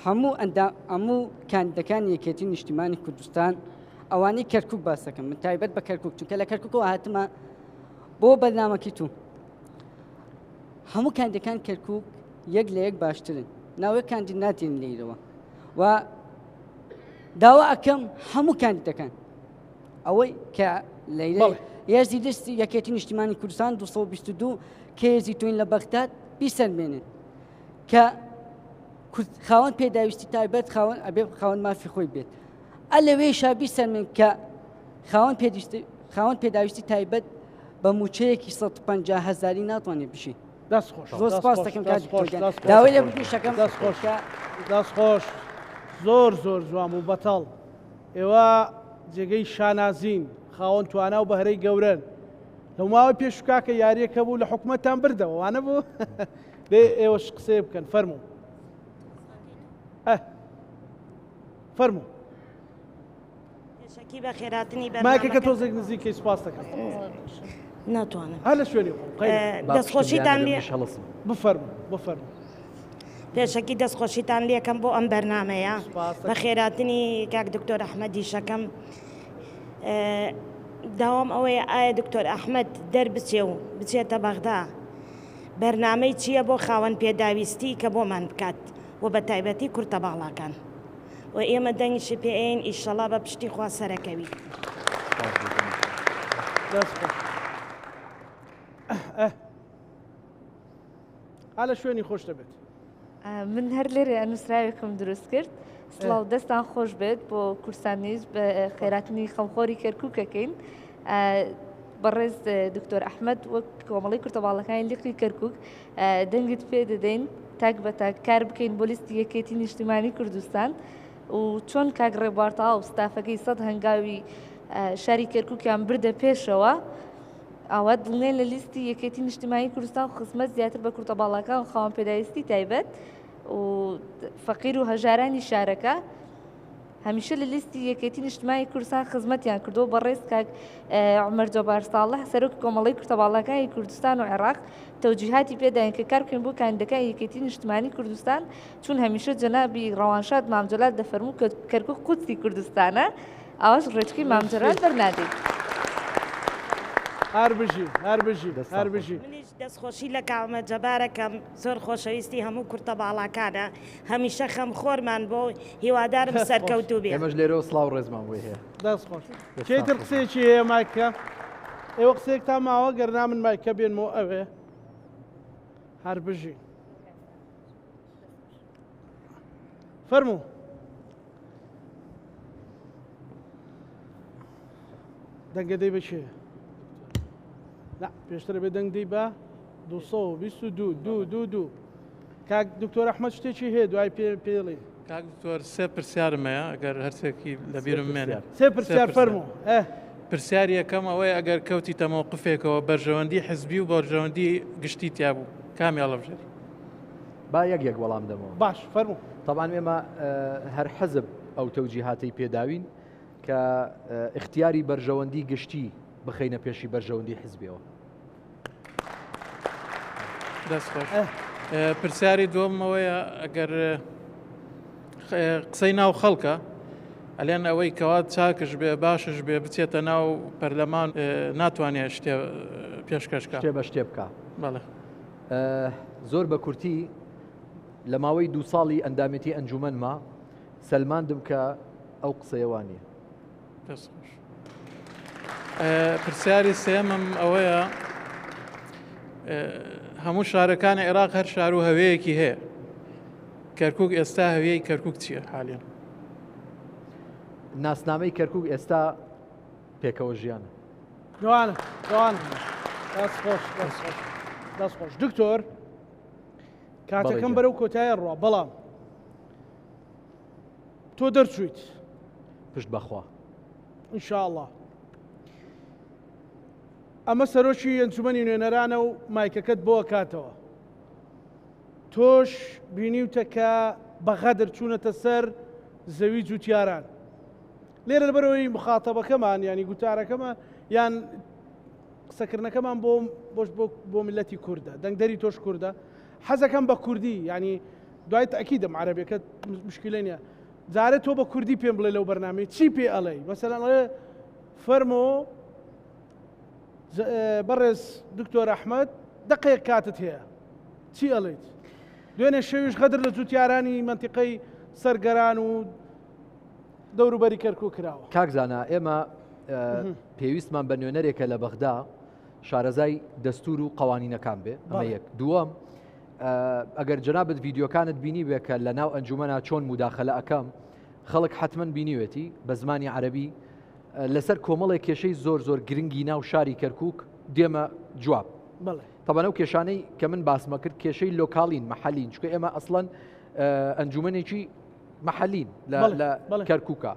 هەموو کاندیدەکانی یەکێتی نیشتیمانی کوردستان ئەوانەی کەرکک باسەکەم من تایبەت بە کەرکک چونکە لە کەرککەوە هاتمە بۆ بەرنامەکی تو هەموو کاندیدەکان کەرکک یەک لە یەک باشترن ناوەی کاندید ناتێن لێرەوە و داوا ئەەکەم هەموو کاندیدەکان ئەوەی کە لەیرە هێزی دەستی یەکێتی نیشتیمانی کوردستان 222 کە هێزی توین لە بەغداد بیسەرمێنن کە خاوەن پێداویستی تایبەت خاوەن مافی خۆی بێت ئەلەوێشا بیسەرمێن کە خاوەن پێداویستی تایبەت بە موچەیەکی 150,000 ناتوانێت بشی زۆر سپاس دەکەم داوای لە بگوشەکەم دەستخۆش زۆر جوان و بەتەڵ ئێوە جێگەی شانازین خاوەن توانە و بەهرەی گەورن لەو ماوەی پێشکاکە یاریەکە بوو لە حکوومەتتان بردەوە وانە بوو لێ ئێوەش قسێ بکەن فەرموو فەرموو بە خێراتنی ماکەکە تۆزێک نزیکەی سپاس دەکەم ناتوانم هەر لە شوێنی دەستخۆشیتان بفەرموو پێشەکی دەستخۆشیتان لێکم بۆ ئەم بەرنامەیە بە خێراتنی کاک دکتۆر ئەحمەدی شەکەم داوام ئەوەیە ئایا دکتۆر ئەحمەد دەربچێ و بچێتە بەغدا بەرنامەی چییە بۆ خاوەن پێداویستی کە بۆمان بکات و بە تایبەتی کورتە باڵاکان و ئێمە دەنگشی پێین ئیشەڵا بە پشتی خوا سەرەکەوی لە شوێنی خۆش دەبێت من هەر لێرە ئەنووسراوێکم دروست کرد سڵاو دەستان خۆش بێت بۆ کورسانیز بە خێراتنی خەڵخۆری کەرکووکەکەین بەڕێز دکتۆر ئەحمەد وەک کۆمەڵی کورتە باڵەکانی لیقی کەرکووک دەنگت پێ دەدەین تاک بە تاک کار بکەین بۆ لیستی یەکێتی نیشتیمانی کوردستان و چۆن کاک ڕێبوارتەوە و ستافەکەی سەد هەنگاوی شاری کەرکووکیان بردە پێشەوە ئەوە دڵنێ لە لیستی یەکێتی نیشتیمانی کوردستان خزمەت زیاتر بە کورتەباڵەکان و خاوەن پێداویستی تایبەت و فەقیر و هەژارانی شارەکە هەمیشە لە لیستی یەکێتی نیشتیمانی کوردستان خزمەتیان کردو بەڕێز کاک عومەر جەبار ساڵح سەرۆکی کۆمەڵەی کورتەباڵەکانی کوردستان و عێراق تەوجیهاتی پێداین کە کار بکەین بۆ کاندیدەکانی یەکێتی نیشتیمانی کوردستان چون هەمیشە جەنابی ڕەوانشاد مامجەلات دەفەرموو کە کەرکووک قودسی کوردستانە ئەوەش ڕێچکەی مامجەلات بەرنادەین. هەربژی منیش دەستخۆشی لە کاومە جەبارەکەم زۆر خۆشەویستی هەموو کورتەباڵاکانە هەمیشە خەمخۆرمان بۆ هیوادارم سەرکەوتوو بێ. ئێمەش لێرەوە سڵاو ڕێزمان بۆی هەیە. دەستخۆش چێتر قسێکی هەیە مایکە ئێوە قسێک تا ماوە گەرنا من مایکە بێنمەوە ئەوێ هەربژی فەرموو. دەنگە دەی بە چێ؟ لا پێشترە بێ دەنگ دەی بە 222 کاک دکتۆر ئەحمەد شتێکی هەیە دوای پێڵێ. کاک دکتۆر سێ پرسیارم هەیە ئەگەر هەرسێکی لەبیرم مێنێ. سێ پرسیار فەرموو. پرسیاری یەکەم ئەوەیە ئەگەر کەوتی تەمەوقفێکەوە بەرژەوەندی حزبی و بەرژەوەندی گشتی تیا بوو کامی هەڵەبژێری؟ با یەک وەڵام دەمەوە. باش فەرموو. طبعا ئێمە هەر حەزب ئەو تەوجیهاتەی پێداوین کە اختیاری بەرژەوەندی گشتی بخەینە پێشی بەرژەوەندی حزبیەوە. دەستخۆش. پرسیاری دووەمەوەیە ئەگەر قسەی ناو خەڵکە ئەلێن ئەوەی کەوا چاکش بێ باشش بێ بچێتە ناو پەرلەمان ناتوانێت شتێ پێشکەشکە شتێ بە شتێ بکە. بەڵێ زۆر بە کورتی لە ماوەی 2 ساڵی ئەندامەتی ئەنجومەنما سەلماندم کە ئەو قسەیەوانیە. دەستخۆش. پرسیاری سێمم ئەوەیە هەموو شارەکانی عێراق هەر شار و هەوەیەکی هەیە. کەرکووک ئێستا هەویەی کەرکووک چییە حالیان؟ ناسنامەی کەرکووک ئێستا پێکەوە ژیانە. جوانە دەستخۆش دکتۆر کاتەکەم بەرەو کۆتایە ڕوا بەڵام تۆ دەرچوویت پشت بەخوا ئینشاءڵڵا ئەمە سەرۆکی ئەنجومەنی نوێنەرانە و مایکەکەت بۆ کاتەوە تۆش بینیوتە کە بەغەدر چوونەتە سەر زەوی جوتیاران لێرە لەبەرەوەی مخاتەبەکەمان ینی گوتارەکەمە یان قسەکردنەکەمان بۆ میلەتی کووردە دەنگدەری تۆش کووردە حەزەکەم بە کوردی ینی دوای تەکیدم عەرەبیەکە مشکلە نییە جارە تۆ بە کوردی پێم بڵێ لەو بەرنامەی چی پێ ئەڵێ مەسەلەن ئەڵێ فەرمۆ بەڕێز دکتۆر ئەحمەد دقەیەک کاتت هەیە چی ئەڵێیت دوێنێ شەویش غەدر لە جوتیارانی منتیقەی سەرگەران و دەوروبەری کەرکووک کراوە. کاکزانە ئێمە پێویستمان بە نوێنەرێکە لە بەغدا شارەزای دەستور و قوانینەکان بێ ئەمە یەک دووەم ئەگەر جەنابەت ڤیدیۆکانت بینی بێ کە لە ناو ئەنجومەنا چۆن موداخەلە ئەەکەم خەڵک حتمما بینیوێتی بە زمانی عەرەبی لەسەر کۆمەڵێک کێشەی زۆر گرنگی ناو شاری کەرکووک دێمە جواب طبعا ئەو کێشانەی کە من باسمە کرد کێشەی لۆکاڵین مەحەلین چکە ئێمە ئەسڵەن ئەنجومەنێکی مەحەلین لە کەرکووکە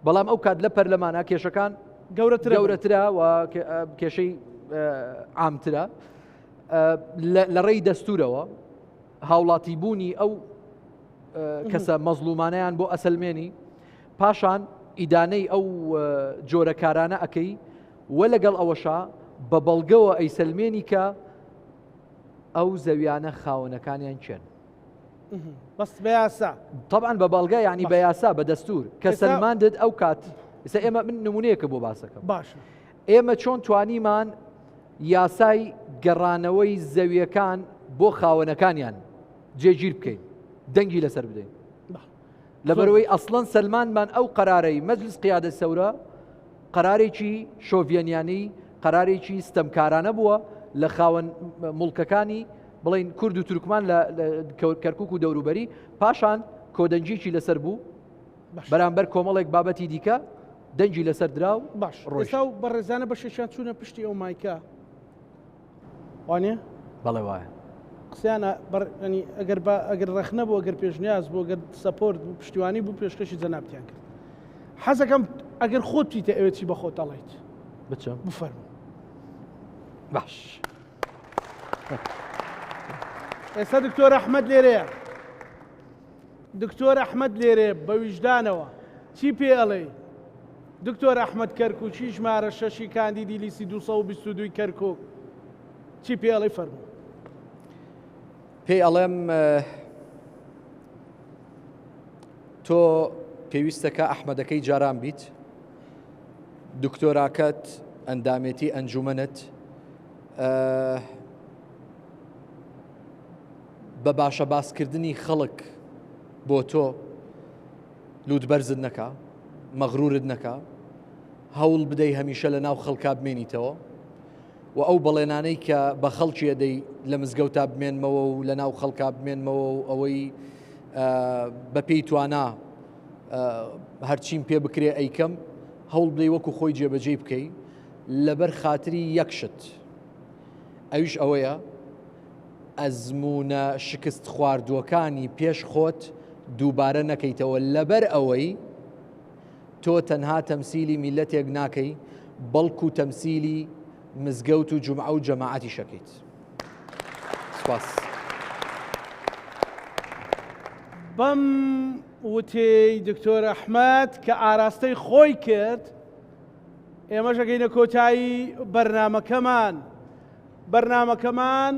بەڵام ئەو کات لە پەرلەمانە کێشەکان گەورەترە و کێشەی عامترە لە ڕێی دەستورەوە هاوڵاتی بوونی ئەو کەسە مەزلومانەیان بۆ ئەسلمێنی پاشان ئیدانەی ئەو جۆرە کارانە ئەەکەی وە لەگەڵ ئەوەشا بە بەڵگەوە ئەیسلمێنی کە ئەو زەویانە خاوەنەکانیان چێن بەس بەیاسا طبعا بە بەڵگە یعنی بە یاسا بە دەستور کە سەلماندت ئەو کات ئێستا ئێمە من نمونەیەکە بۆ باسەکەم باشە ئێمە چۆن توانیمان یاسای گەڕانەوەی زەویەکان بۆ خاوەنەکانیان جێگیر بکەین دەنگی لەسەر بدەین لەبەرەوەی ئەسڵەن سەلمانمان ئەو قەرارەی مەجلس قیادە سەورە قەرارێکی شۆڤێنیانی قەرارێکی ستەمکارانە بووە لە خاوەن مڵکەکانی بڵین کورد و تورکمان لە کەرکووک و دەوروبەری پاشان کۆدەنجێکی لەسەر بوو بەرامبەر کۆمەڵێک بابەتی دیکە دەنجی لەسەر دراو باش ڕێسا و بەڕێزانە بە شەشان چوونە پشتی ئەو مایکە وانێ بەڵێ وایە قسەیانە ینی ئەگەر ڕەخنە بوو ئەگەر پێشنیاز بوو ئەگەر سەپۆرت بوو پشتیوانی بوو پێشکەشی جەنابتیان کرد حەزەکەم ئەگەر خۆت پیتە ئەوێ چی بە خۆت دەڵێیت بچم بفەرموو باش ئێستا دکتۆر ئەحمەد لێرەیە دکتۆر ئەحمەد لێرێ بە ویژدانەوە چی پێ ئەڵێ دکتۆر ئەحمەد کەرکووکی ژمارە شەشی کاندیدی لیستی 222 کەرکک چی پێ ئەڵێ فەرموو پێی ئەڵێم تۆ پێویستەکە ئەحمەدەکەی جاران بیت دکتۆراکەت ئەندامێتی ئەنجومەنت بە باشە باسکردنی خەڵک بۆ تۆ لوودبەرزت نەکا مەغرورت نەکا هەوڵ بدەی هەمیشە لە ناو خەڵکا بمێنیتەوە و ئەو بەڵێنانەی کە بە خەڵکی ئەدەی لە مزگەوتا بمێنمەوە و لە ناو خەڵکا بمێنمەوە و ئەوەی بە پێی توانە هەرچیم پێ بکرێ ئەیکەم هەوڵ بدەی وەکو خۆی جێبەجێ بکەی لەبەر خاتری یەکشت ئەویش ئەوەیە ئەزمونە شکست خواردووەکانی پێش خۆت دووبارە نەکەیتەوە لەبەر ئەوەی تۆ تەنها تەمسیلی میلەتێک ناکەی بەڵکو تەمسیلی مزگەوت و جومعە و جەماعەتی شەکەیت. سپاس. بەم وتەی دکتۆر ئەحمەد کە ئاراستەی خۆی کرد ئێمە ژەگەینە کۆتایی بەرنامەکەمان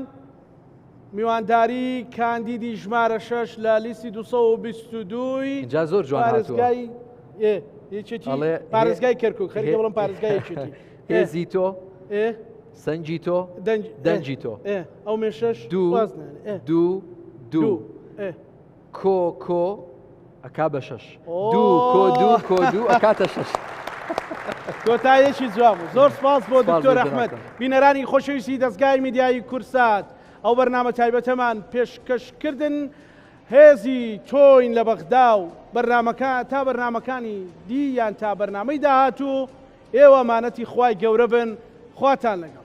میوانداری کاندیدی ژمارە 6 لە لیستی 222 اینجا زۆر جوان هاتووە پارێزگای کەرکووک خەریکە بڵم پارێزگایەکێتی هێزی تۆ سەنجی تۆ دەنجی تۆ ئەو مێشەش دوو کۆ ئەکا بە 6 دوو کۆ ئەکاتە 6 کۆتاییەکی جواب بوو. زۆر سپاس بۆ دکتۆر ئەحمەد بینەرانی خۆشەویستی دەستگای میدیایی کورسات ئەو بەرنامە تایبەتەمان پێشکەشکردن هێزی تۆین لە بەغدا و بەرنامەکە تا بەرنامەکانی دییان تا بەرنامەی داهاتوو ئێوە مانەتی خوای گەورە بن خواتان لەگەڵ